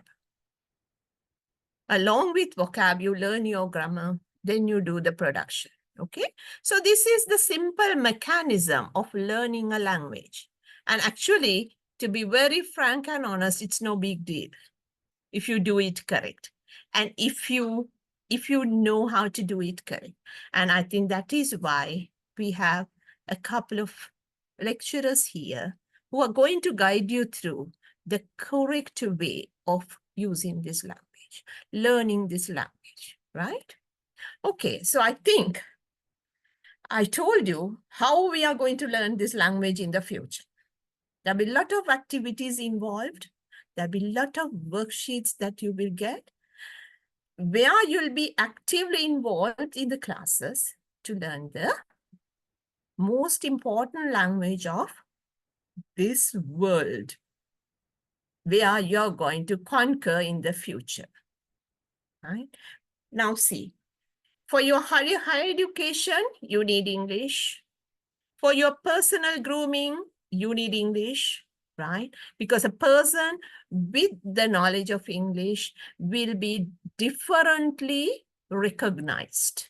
Along with vocab, you learn your grammar, then you do the production. Okay? So this is the simple mechanism of learning a language. And actually, to be very frank and honest, it's no big deal if you do it correct. And if you know how to do it correct. And I think that is why we have a couple of lecturers here who are going to guide you through the correct way of using this language, learning this language, right? Okay, so I think I told you how we are going to learn this language in the future. There'll be a lot of activities involved. There'll be a lot of worksheets that you will get, where you'll be actively involved in the classes to learn the most important language of this world, where you're going to conquer in the future. Right? Now see, for your higher education, you need English. For your personal grooming, you need English, right? Because a person with the knowledge of English will be differently recognized.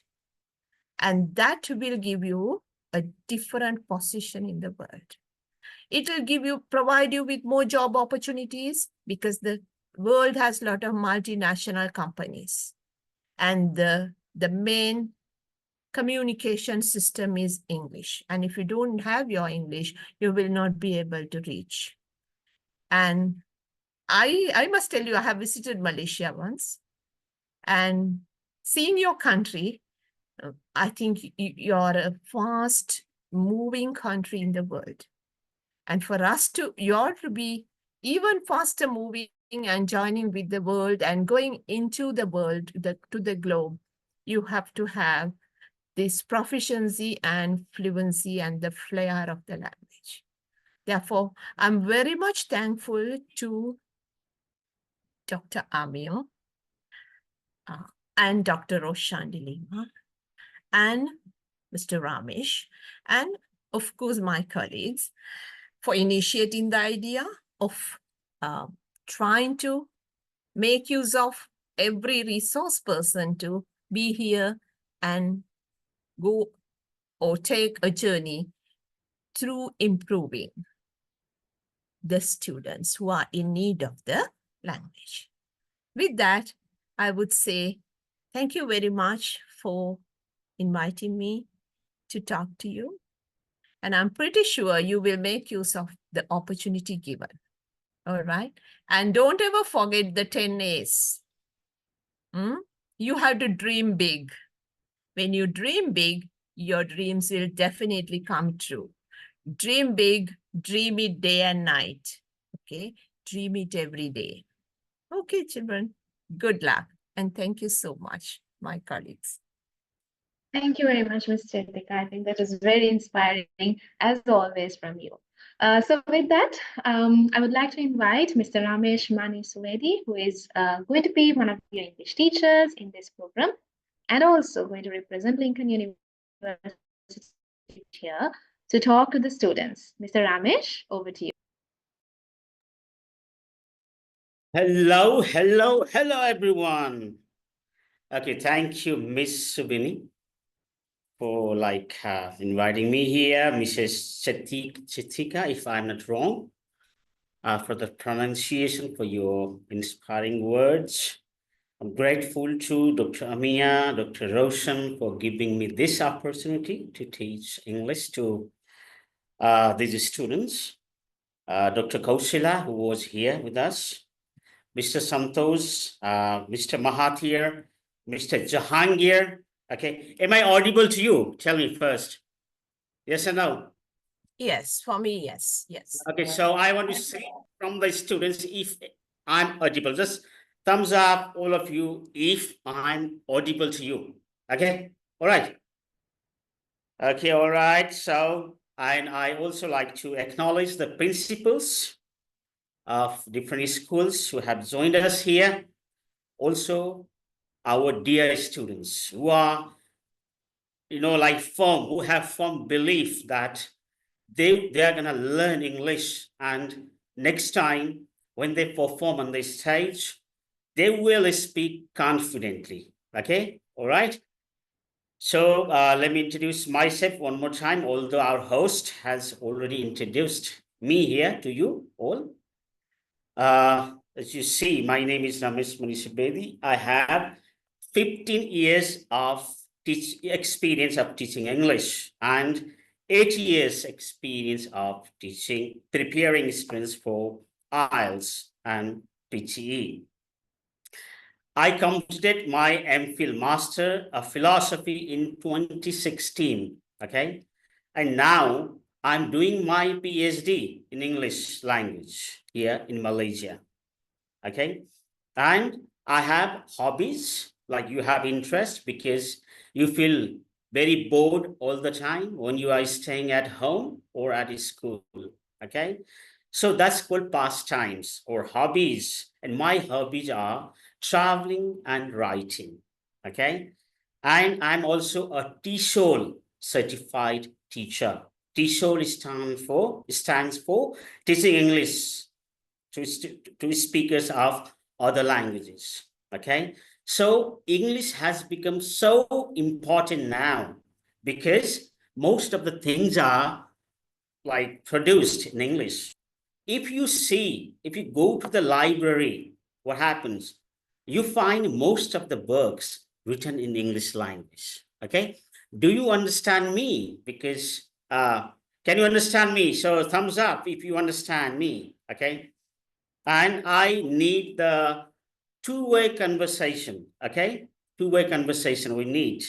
And that will give you a different position in the world. It will provide you with more job opportunities, because the world has a lot of multinational companies. And the main communication system is English. And if you don't have your English, you will not be able to reach. And I must tell you, I have visited Malaysia once, and seeing your country, I think you're a fast moving country in the world. And for us to be even faster moving and joining with the world and going into the world, to the globe, you have to have this proficiency and fluency and the flair of the language. Therefore, I'm very much thankful to Dr. Amir and Dr. Roshandilima and Mr. Ramesh, and of course my colleagues, for initiating the idea of trying to make use of every resource person to be here and go or take a journey through improving the students who are in need of the language. With that, I would say thank you very much for inviting me to talk to you. And I'm pretty sure you will make use of the opportunity given. All right. And don't ever forget the 10 A's. You have to dream big. When you dream big, your dreams will definitely come true. Dream big, dream it day and night. Okay. Dream it every day. Okay, children. Good luck. And thank you so much, my colleagues. Thank you very much, Ms. Chetika. I think that is very inspiring, as always, from you. So with that, I would like to invite Mr. Ramesh Mani Suwedi, who is going to be one of your English teachers in this program, and also going to represent Lincoln University here to talk to the students. Mr. Ramesh, over to you. Hello, hello, hello, everyone. Okay, thank you, Miss Subini, for inviting me here, Mrs. Chetika, if I'm not wrong, for the pronunciation, for your inspiring words. I'm grateful to Dr. Amia, Dr. Roshan for giving me this opportunity to teach English to these students. Dr. Kausila, who was here with us, Mr. Santosh, Mr. Mahathir, Mr. Jahangir. Okay, am I audible to you? Tell me first. Yes or no? Yes, for me, yes, yes. Okay, so I want to say from the students, if I'm audible, just thumbs up, all of you, if I'm audible to you. Okay, all right. Okay, all right. So, and I also like to acknowledge the principals of different schools who have joined us here. Also, our dear students who are, who have firm belief that they are going to learn English, and next time when they perform on the stage, they will speak confidently. Okay, all right. So let me introduce myself one more time, although our host has already introduced me here to you all. As you see, my name is Ramesh Munisabedi. I have 15 years of experience of teaching English and 8 years experience of preparing students for IELTS and PTE. I completed my MPhil Master of Philosophy in 2016, okay? And now I'm doing my PhD in English language here in Malaysia, okay? And I have hobbies, like you have interest because you feel very bored all the time when you are staying at home or at school, okay? So that's called pastimes or hobbies. And my hobbies are traveling and writing, okay? And I'm also a TESOL certified teacher. TESOL stands for Teaching English to speakers of other languages, okay? So English has become so important now because most of the things are produced in English. If you go to the library, what happens? You find most of the books written in English language, okay? Do you understand me? Because, can you understand me? So thumbs up if you understand me, okay? And I need the two-way conversation, okay? Two-way conversation we need.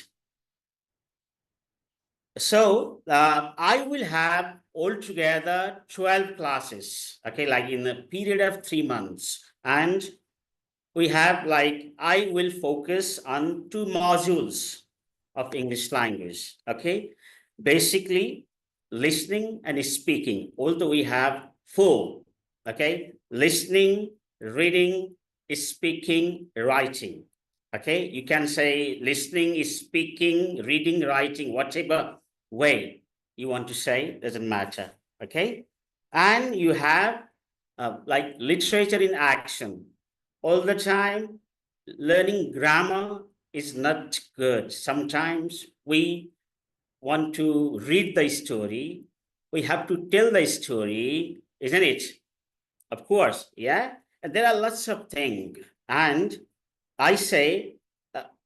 So I will have altogether 12 classes, okay, like in a period of 3 months. And we have I will focus on 2 modules of English language, okay? Basically, listening and speaking, although we have 4, okay? Listening, reading, speaking, writing, okay? You can say listening, speaking, reading, writing, whatever way you want to say, doesn't matter, okay? And you have literature in action. All the time, learning grammar is not good. Sometimes we want to read the story. We have to tell the story, isn't it? of course, yeah. And there are lots of things. And I say,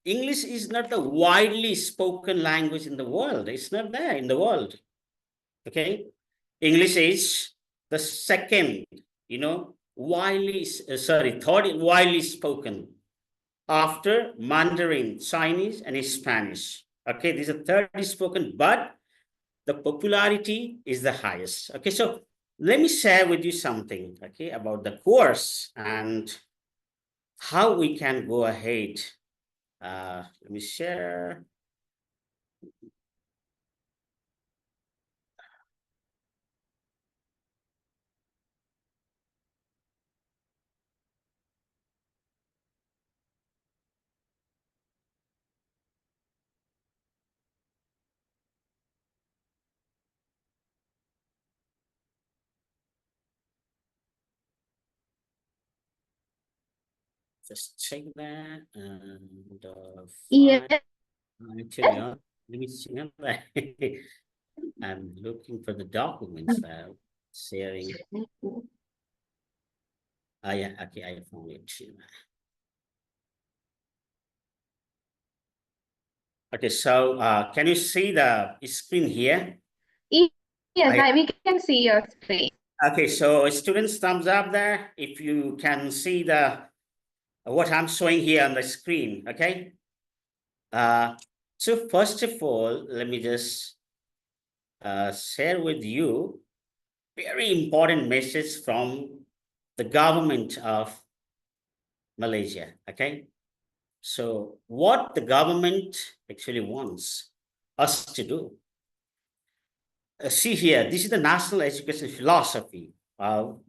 English is not the widely spoken language in the world. It's not there in the world. Okay. English is the second, third widely spoken after Mandarin, Chinese, and Spanish. Okay, these are third spoken, but the popularity is the highest. Okay, so let me share with you something, okay, about the course and how we can go ahead. Let me share. Just check that and Yes. actually, let me see. I'm looking for the documents that I'm sharing. Yeah, okay, I found it. Okay, so can you see the screen here? Yes, we can see your screen. Okay, so students, thumbs up there if you can see the what I'm showing here on the screen. Okay. So first of all, let me just share with you very important message from the government of Malaysia. Okay. So what the government actually wants us to do. See here, this is the national education philosophy of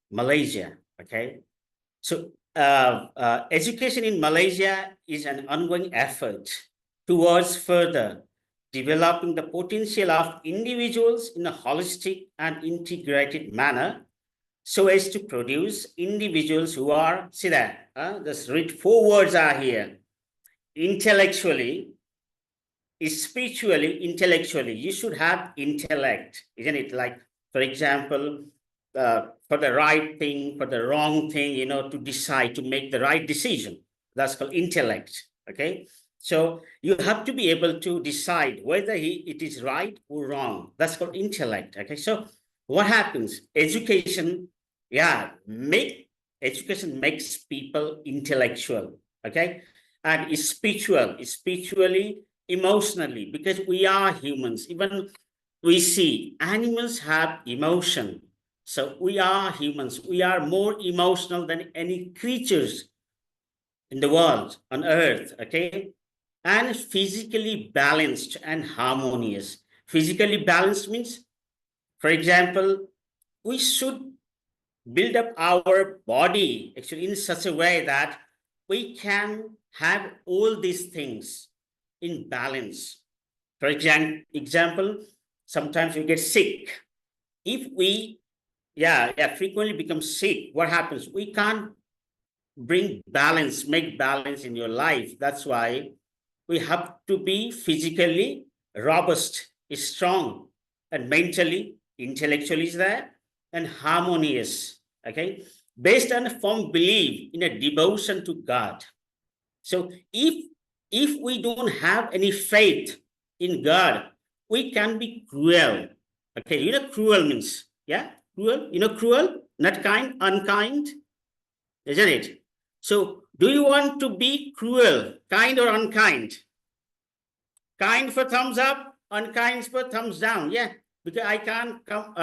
Malaysia. Okay. So education in Malaysia is an ongoing effort towards further developing the potential of individuals in a holistic and integrated manner so as to produce individuals who are, see that, just read 4 words are here, intellectually, spiritually, intellectually. You should have intellect, isn't it? Like, for example, for the right thing, for the wrong thing, to decide, to make the right decision. That's called intellect, okay? So you have to be able to decide whether it is right or wrong. That's called intellect, okay? So what happens? Education makes people intellectual, okay? And spiritually, emotionally, because we are humans. Even we see animals have emotion. So we are humans. We are more emotional than any creatures in the world, on earth, okay? And physically balanced and harmonious. Physically balanced means, for example, we should build up our body actually in such a way that we can have all these things in balance. For example, sometimes we get sick. If we frequently become sick, what happens? We can't make balance in your life. That's why we have to be physically robust, strong, and mentally, intellectually is there, and harmonious, okay? Based on a firm belief in a devotion to God. So if we don't have any faith in God, we can be cruel. Okay, cruel means, cruel, cruel, not kind, unkind, isn't it? So do you want to be cruel, kind or unkind? Kind for thumbs up, unkind for thumbs down. Yeah, because I can't come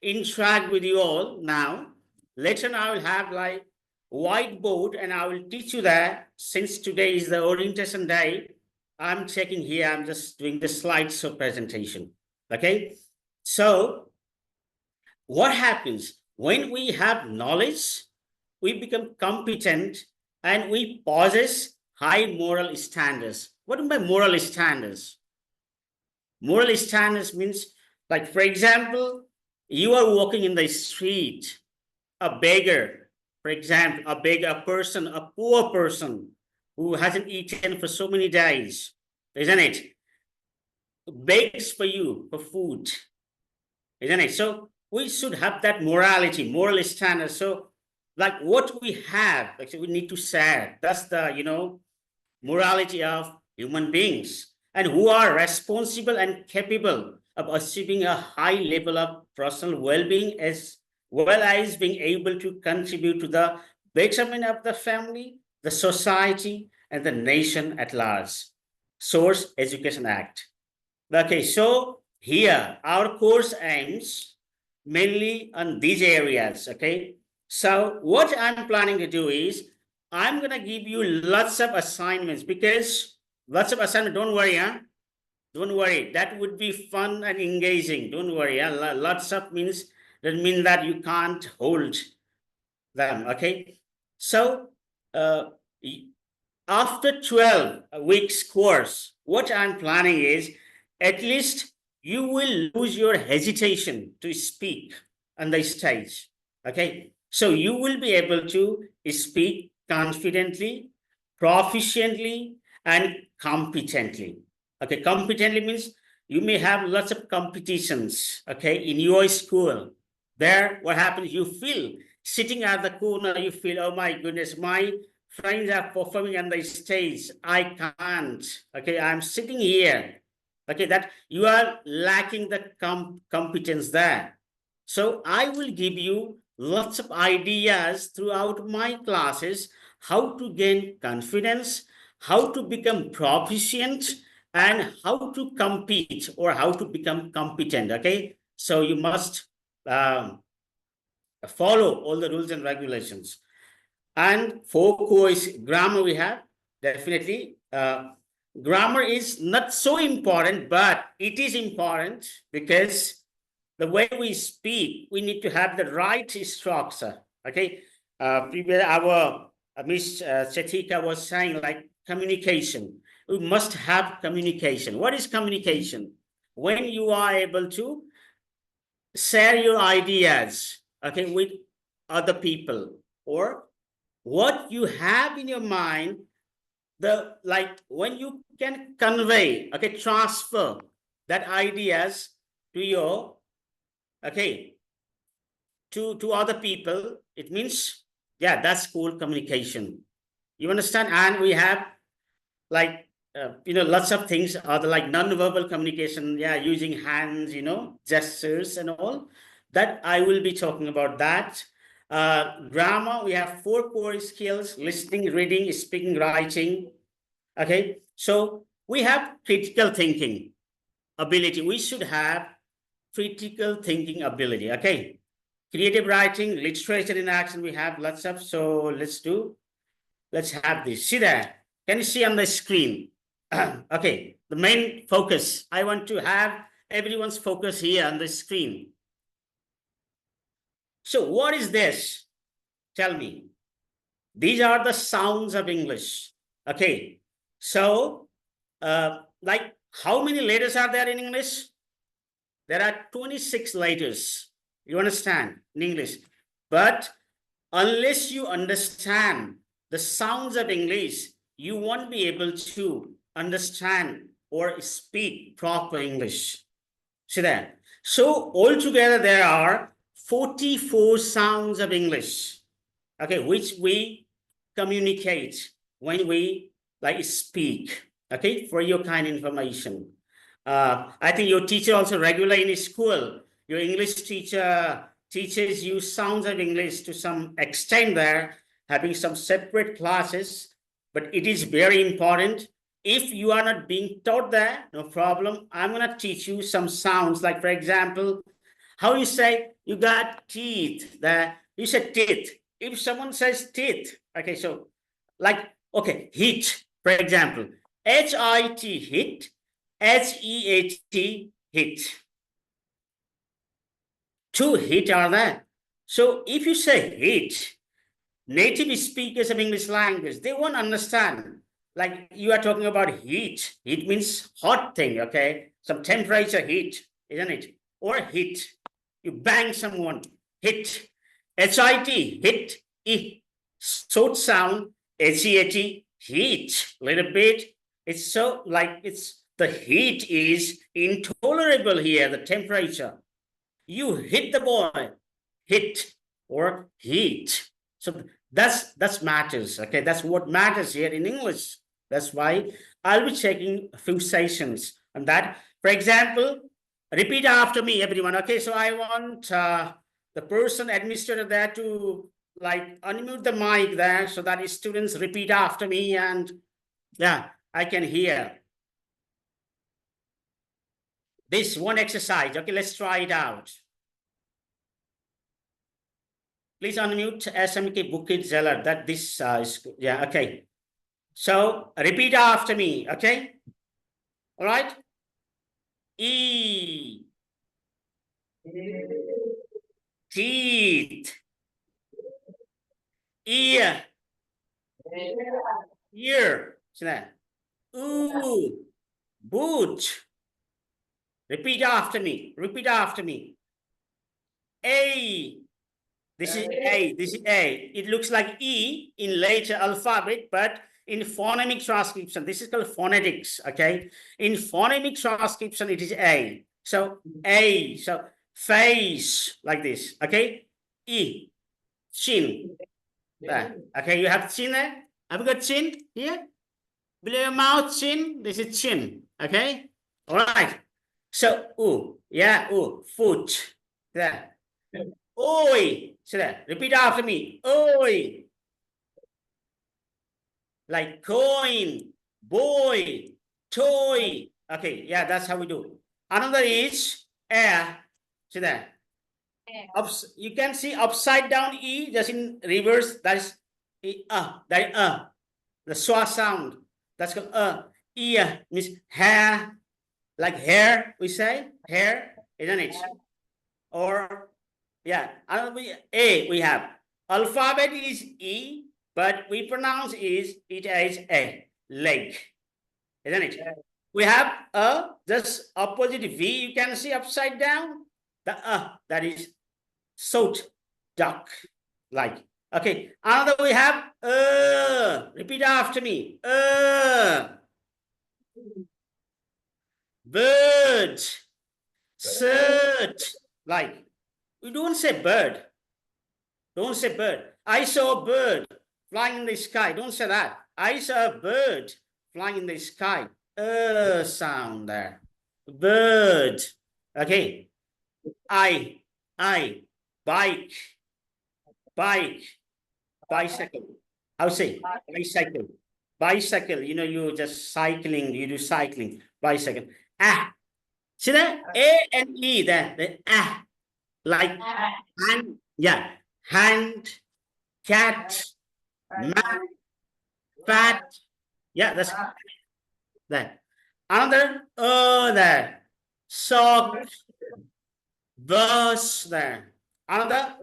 interact with you all now. Later on, I will have like whiteboard and I will teach you that. Since today is the orientation day, I'm checking here. I'm just doing the slideshow presentation. Okay, so what happens when we have knowledge? We become competent and we possess high moral standards. What do you mean by moral standards? Moral standards means, like, for example, you are walking in the street, a beggar, for example, a person, a poor person who hasn't eaten for so many days, isn't it? Begs for you for food, isn't it? So we should have that morality, moral standard. So like what we have, actually we need to share. That's the, morality of human beings, and who are responsible and capable of achieving a high level of personal well-being, as well as being able to contribute to the betterment of the family, the society, and the nation at large. Source Education Act. Okay, so here our course aims mainly on these areas. Okay, so what I'm planning to do is I'm gonna give you lots of assignments, because lots of assignments. Don't worry, huh? Don't worry. That would be fun and engaging. Don't worry. Huh? Lots of means doesn't mean that you can't hold them. Okay, so uh, after 12 weeks course, what I'm planning is at least you will lose your hesitation to speak on the stage. Okay, so you will be able to speak confidently, proficiently, and competently. Okay, competently means you may have lots of competitions, okay, in your school. There, what happens, you feel sitting at the corner, you feel, oh my goodness, my friends are performing on the stage, I can't. Okay, I'm sitting here. Okay, that you are lacking the competence there. So I will give you lots of ideas throughout my classes, how to gain confidence, how to become proficient, and how to compete or how to become competent. Okay, so you must follow all the rules and regulations. And for course grammar we have, definitely. Grammar is not so important, but it is important because the way we speak, we need to have the right structure. Okay, previous our Miss Chatika was saying like communication. We must have communication. What is communication? When you are able to share your ideas, okay, with other people, or what you have in your mind, the like when you can convey, okay, transfer that ideas to your, okay, to other people, it means, yeah, that's called communication. You understand? And we have like lots of things are the like non-verbal communication, yeah, using hands, gestures and all that. I will be talking about that. Grammar, we have 4 core skills: listening, reading, speaking, writing. Okay, so we have critical thinking ability. We should have critical thinking ability. Okay, creative writing, literature in action, we have lots of. So let's have this. See there, can you see on the screen? Okay, the main focus, I want to have everyone's focus here on the screen. So what is this? Tell me. These are the sounds of English. Okay, so like how many letters are there in English? There are 26 letters. You understand in English, but unless you understand the sounds of English, you won't be able to understand or speak proper English. See that? So altogether there are 44 sounds of English, okay, which we communicate when we like speak. Okay, for your kind information. I think your teacher also regular in school, your English teacher teaches you sounds of English to some extent there, having some separate classes, but it is very important. If you are not being taught there, no problem. I'm going to teach you some sounds, like for example, how you say you got teeth there. You said teeth. If someone says teeth, okay, so like, okay, hit, for example, H-I-T, hit, H-E-A-T, hit. 2 hit are there. So if you say hit, native speakers of English language, they won't understand. Like you are talking about heat. Heat means hot thing, okay? Some temperature heat, isn't it? Or hit. You bang someone, hit. H-I-T, hit, E. Short sound, H-E-A-T, heat. Little bit. It's so like the heat is intolerable here, the temperature. you hit the ball, hit or heat. So that's matters. Okay, that's what matters here in English. That's why I'll be checking a few sessions on that. For example, repeat after me, everyone. Okay, so I want the person administrator there to like unmute the mic there so that his students repeat after me, and yeah, I can hear. This one exercise. Okay, let's try it out. Please unmute SMK Bukit Zeller. That this is, yeah, okay. So repeat after me, okay? All right. E. Teeth. Ear. Ear. Ooh. Boot. Repeat after me. Repeat after me. A. This is A. This is A. It looks like E in later alphabet, but in phonemic transcription, this is called phonetics. Okay. In phonemic transcription, it is A. So A. So face like this. Okay. E. Chin. There. Okay. You have chin there. Have you got chin here? Below your mouth, chin. This is chin. Okay. All right. So ooh. Yeah. Ooh. Foot. There. Oi. So that. Repeat after me. Oi. Like coin, boy, toy. Okay, yeah, that's how we do. Another is air. See that? You can see upside down E, just in reverse. That is that is the schwa sound. That's called ear means hair, like hair. We say hair, isn't it? Or yeah, another we have alphabet is E, but we pronounce it as a leg, isn't it? We have just opposite V. You can see upside down. The that is salt duck, like. Okay. Another we have repeat after me. Bird, cert, like. We don't say bird. Don't say bird. I saw a bird flying in the sky. Don't say that. I saw a bird flying in the sky. Sound there. Bird. Okay. I. Bike. Bicycle. How say? Bicycle. Bicycle. You know, you just cycling. You do cycling. Bicycle. See that? A and E there. The like hand, yeah, hand, cat, mat, fat, yeah, that's that. Another there, sock, bus there. Another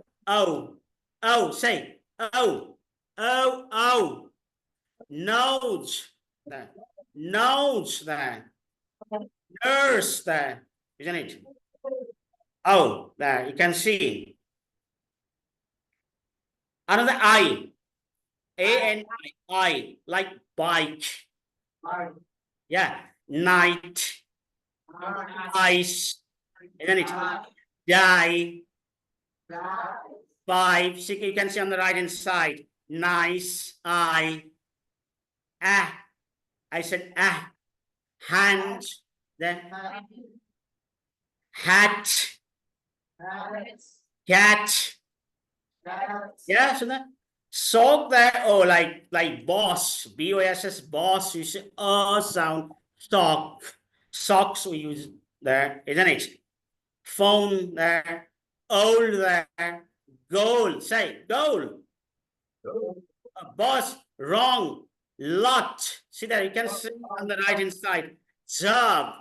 say nose there, nose there, nurse there, isn't it? Oh, there you can see. Another I. A-N-I, like bike. Yeah. Night. Ice. Isn't it? Die. 5. See, you can see on the right hand side. Nice. I said hand. Then hat. Cat. Yeah, so that sock there, oh, like boss, B-O-S-S, boss, you say sound, sock, socks we use there, isn't it? Phone there, old there, goal, say goal. Boss, wrong, lot. See there, you can see on the right hand side. Job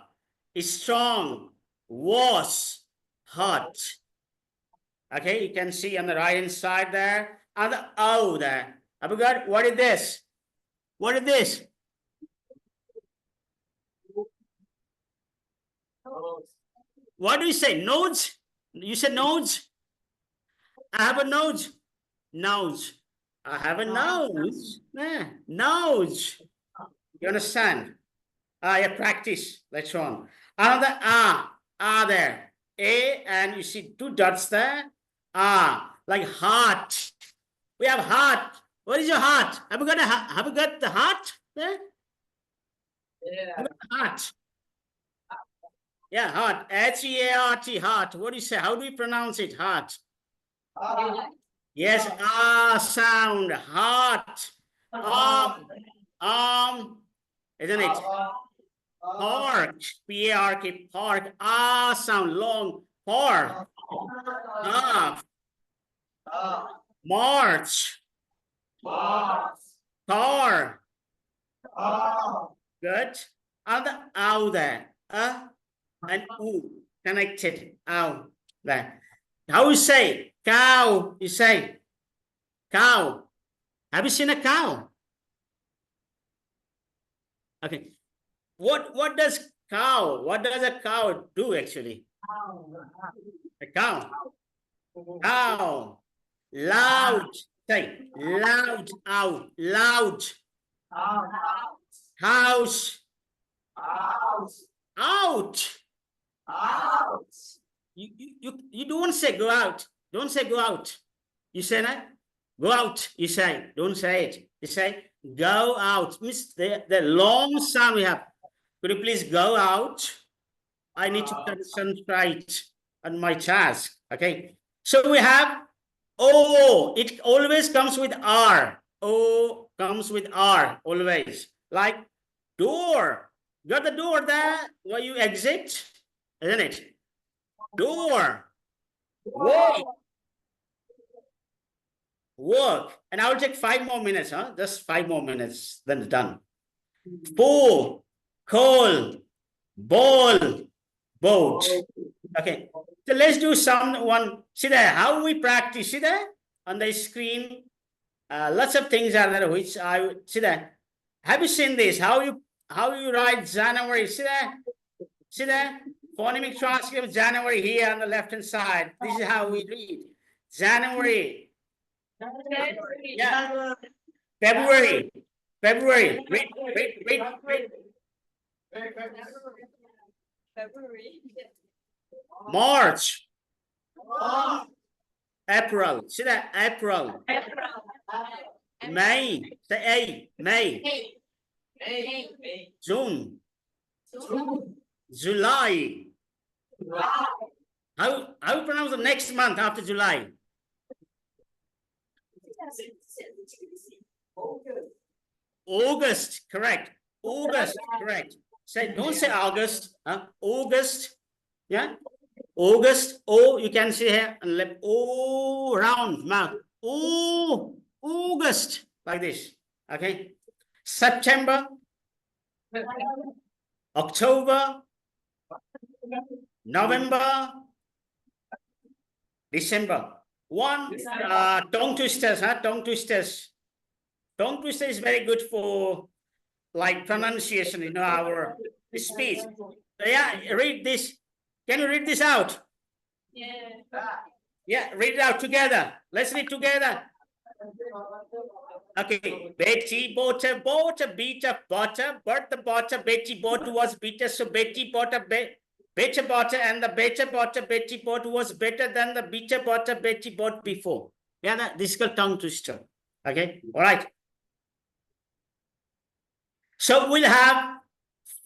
is strong, was hot. Okay, you can see on the right hand side there, and the O there. Have you got what is this? What is this? What do you say? Nodes? You said nodes? I have a nose. Nose. I have a nose. Yeah, nose. You understand? Yeah, practice later on. Another there. A, and you see two dots there. Like heart. We have heart. What is your heart? Have you got the heart there? Yeah. Heart. Yeah, heart. H-E-A-R-T, heart. What do you say? How do we pronounce it? Heart. Yes, sound. Heart. Isn't it? Park. P-A-R-K. Park. Sound. Long. Park. March. Car. Good. Other ow there. And oo connected. Ow there. How you say cow? You say cow. Have you seen a cow? Okay. What does a cow do actually? A cow. Cow. Loud. Say loud. Ow. Loud. House. Out. You don't say go out. Don't say go out. You say that? Go out. You say. Don't say it. You say go out. Miss the long sound we have. Could you please go out? I need to concentrate on my task. Okay. So we have O. It always comes with R. O comes with R always. Like door. Got the door there where you exit, isn't it? Door. Work. And I will take 5 more minutes, huh? Just 5 more minutes, then done. Pool, coal, ball, boat. Okay. So let's do one. See there, how we practice. See there on the screen. Lots of things are there which I see there. Have you seen this? How you write January? See there? See there? Phonemic transcript of January here on the left hand side. This is how we read. January. Yeah. February. February. Wait. March. April. See that? April. May. Say A. May. June. July. How you pronounce the next month after July? August, correct. August, correct. Say, don't say August. August. Yeah. August. O, you can see here. O, round mouth. O, August. Like this. Okay. September. October. November. December. One tongue twisters, tongue twisters. Tongue twister is very good for like pronunciation, our speech. Yeah, read this. Can you read this out? Yeah, read it out together. Let's read together. Okay. Betty bought a beater, butter, but the butter Betty bought was bitter, so Betty bought a better butter, and the better butter Betty bought was better than the bitter butter Betty bought before. Yeah, this is called tongue twister. Okay, all right. So we'll have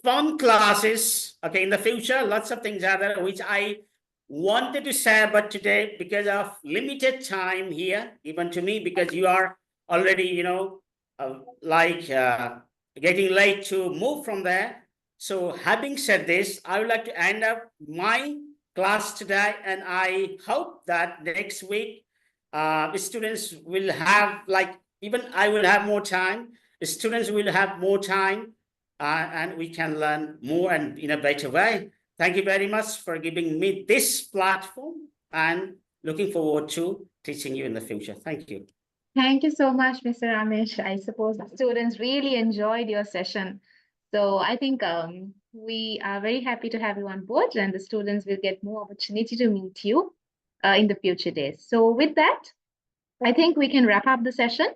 fun classes, okay, in the future. Lots of things are there which I wanted to share, but today, because of limited time here, even to me, because you are already, getting late to move from there. So having said this, I would like to end up my class today, and I hope that next week, students will have, even I will have more time. Students will have more time, and we can learn more and in a better way. Thank you very much for giving me this platform, and looking forward to teaching you in the future. Thank you. Thank you so much, Mr. Ramesh. I suppose the students really enjoyed your session. So I think we are very happy to have you on board, and the students will get more opportunity to meet you in the future days. So with that, I think we can wrap up the session.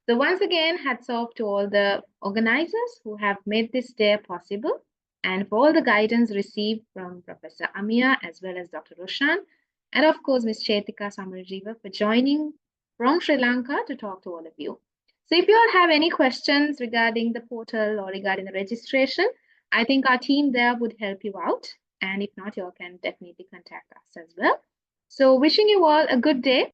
So once again, hats off to all the organizers who have made this day possible. and for all the guidance received from Professor Amia as well as Dr. Roshan, and of course Ms. Chetika Samarajiva for joining from Sri Lanka to talk to all of you. So if you all have any questions regarding the portal or regarding the registration, I think our team there would help you out. And if not, you all can definitely contact us as well. So wishing you all a good day.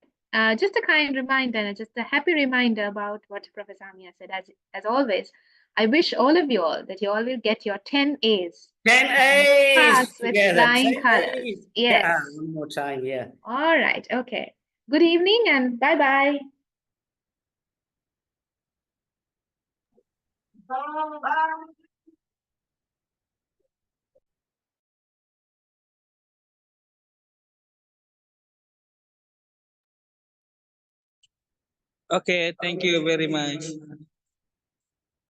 Just a kind reminder, just a happy reminder about what Professor Amia said. As always, I wish all of you all that you all will get your 10 A's. 10 A's Pass with together. flying 10 colors. A's. Yes. Yeah, one more time. Yeah. All right. Okay. Good evening and bye-bye. Okay, thank you very much.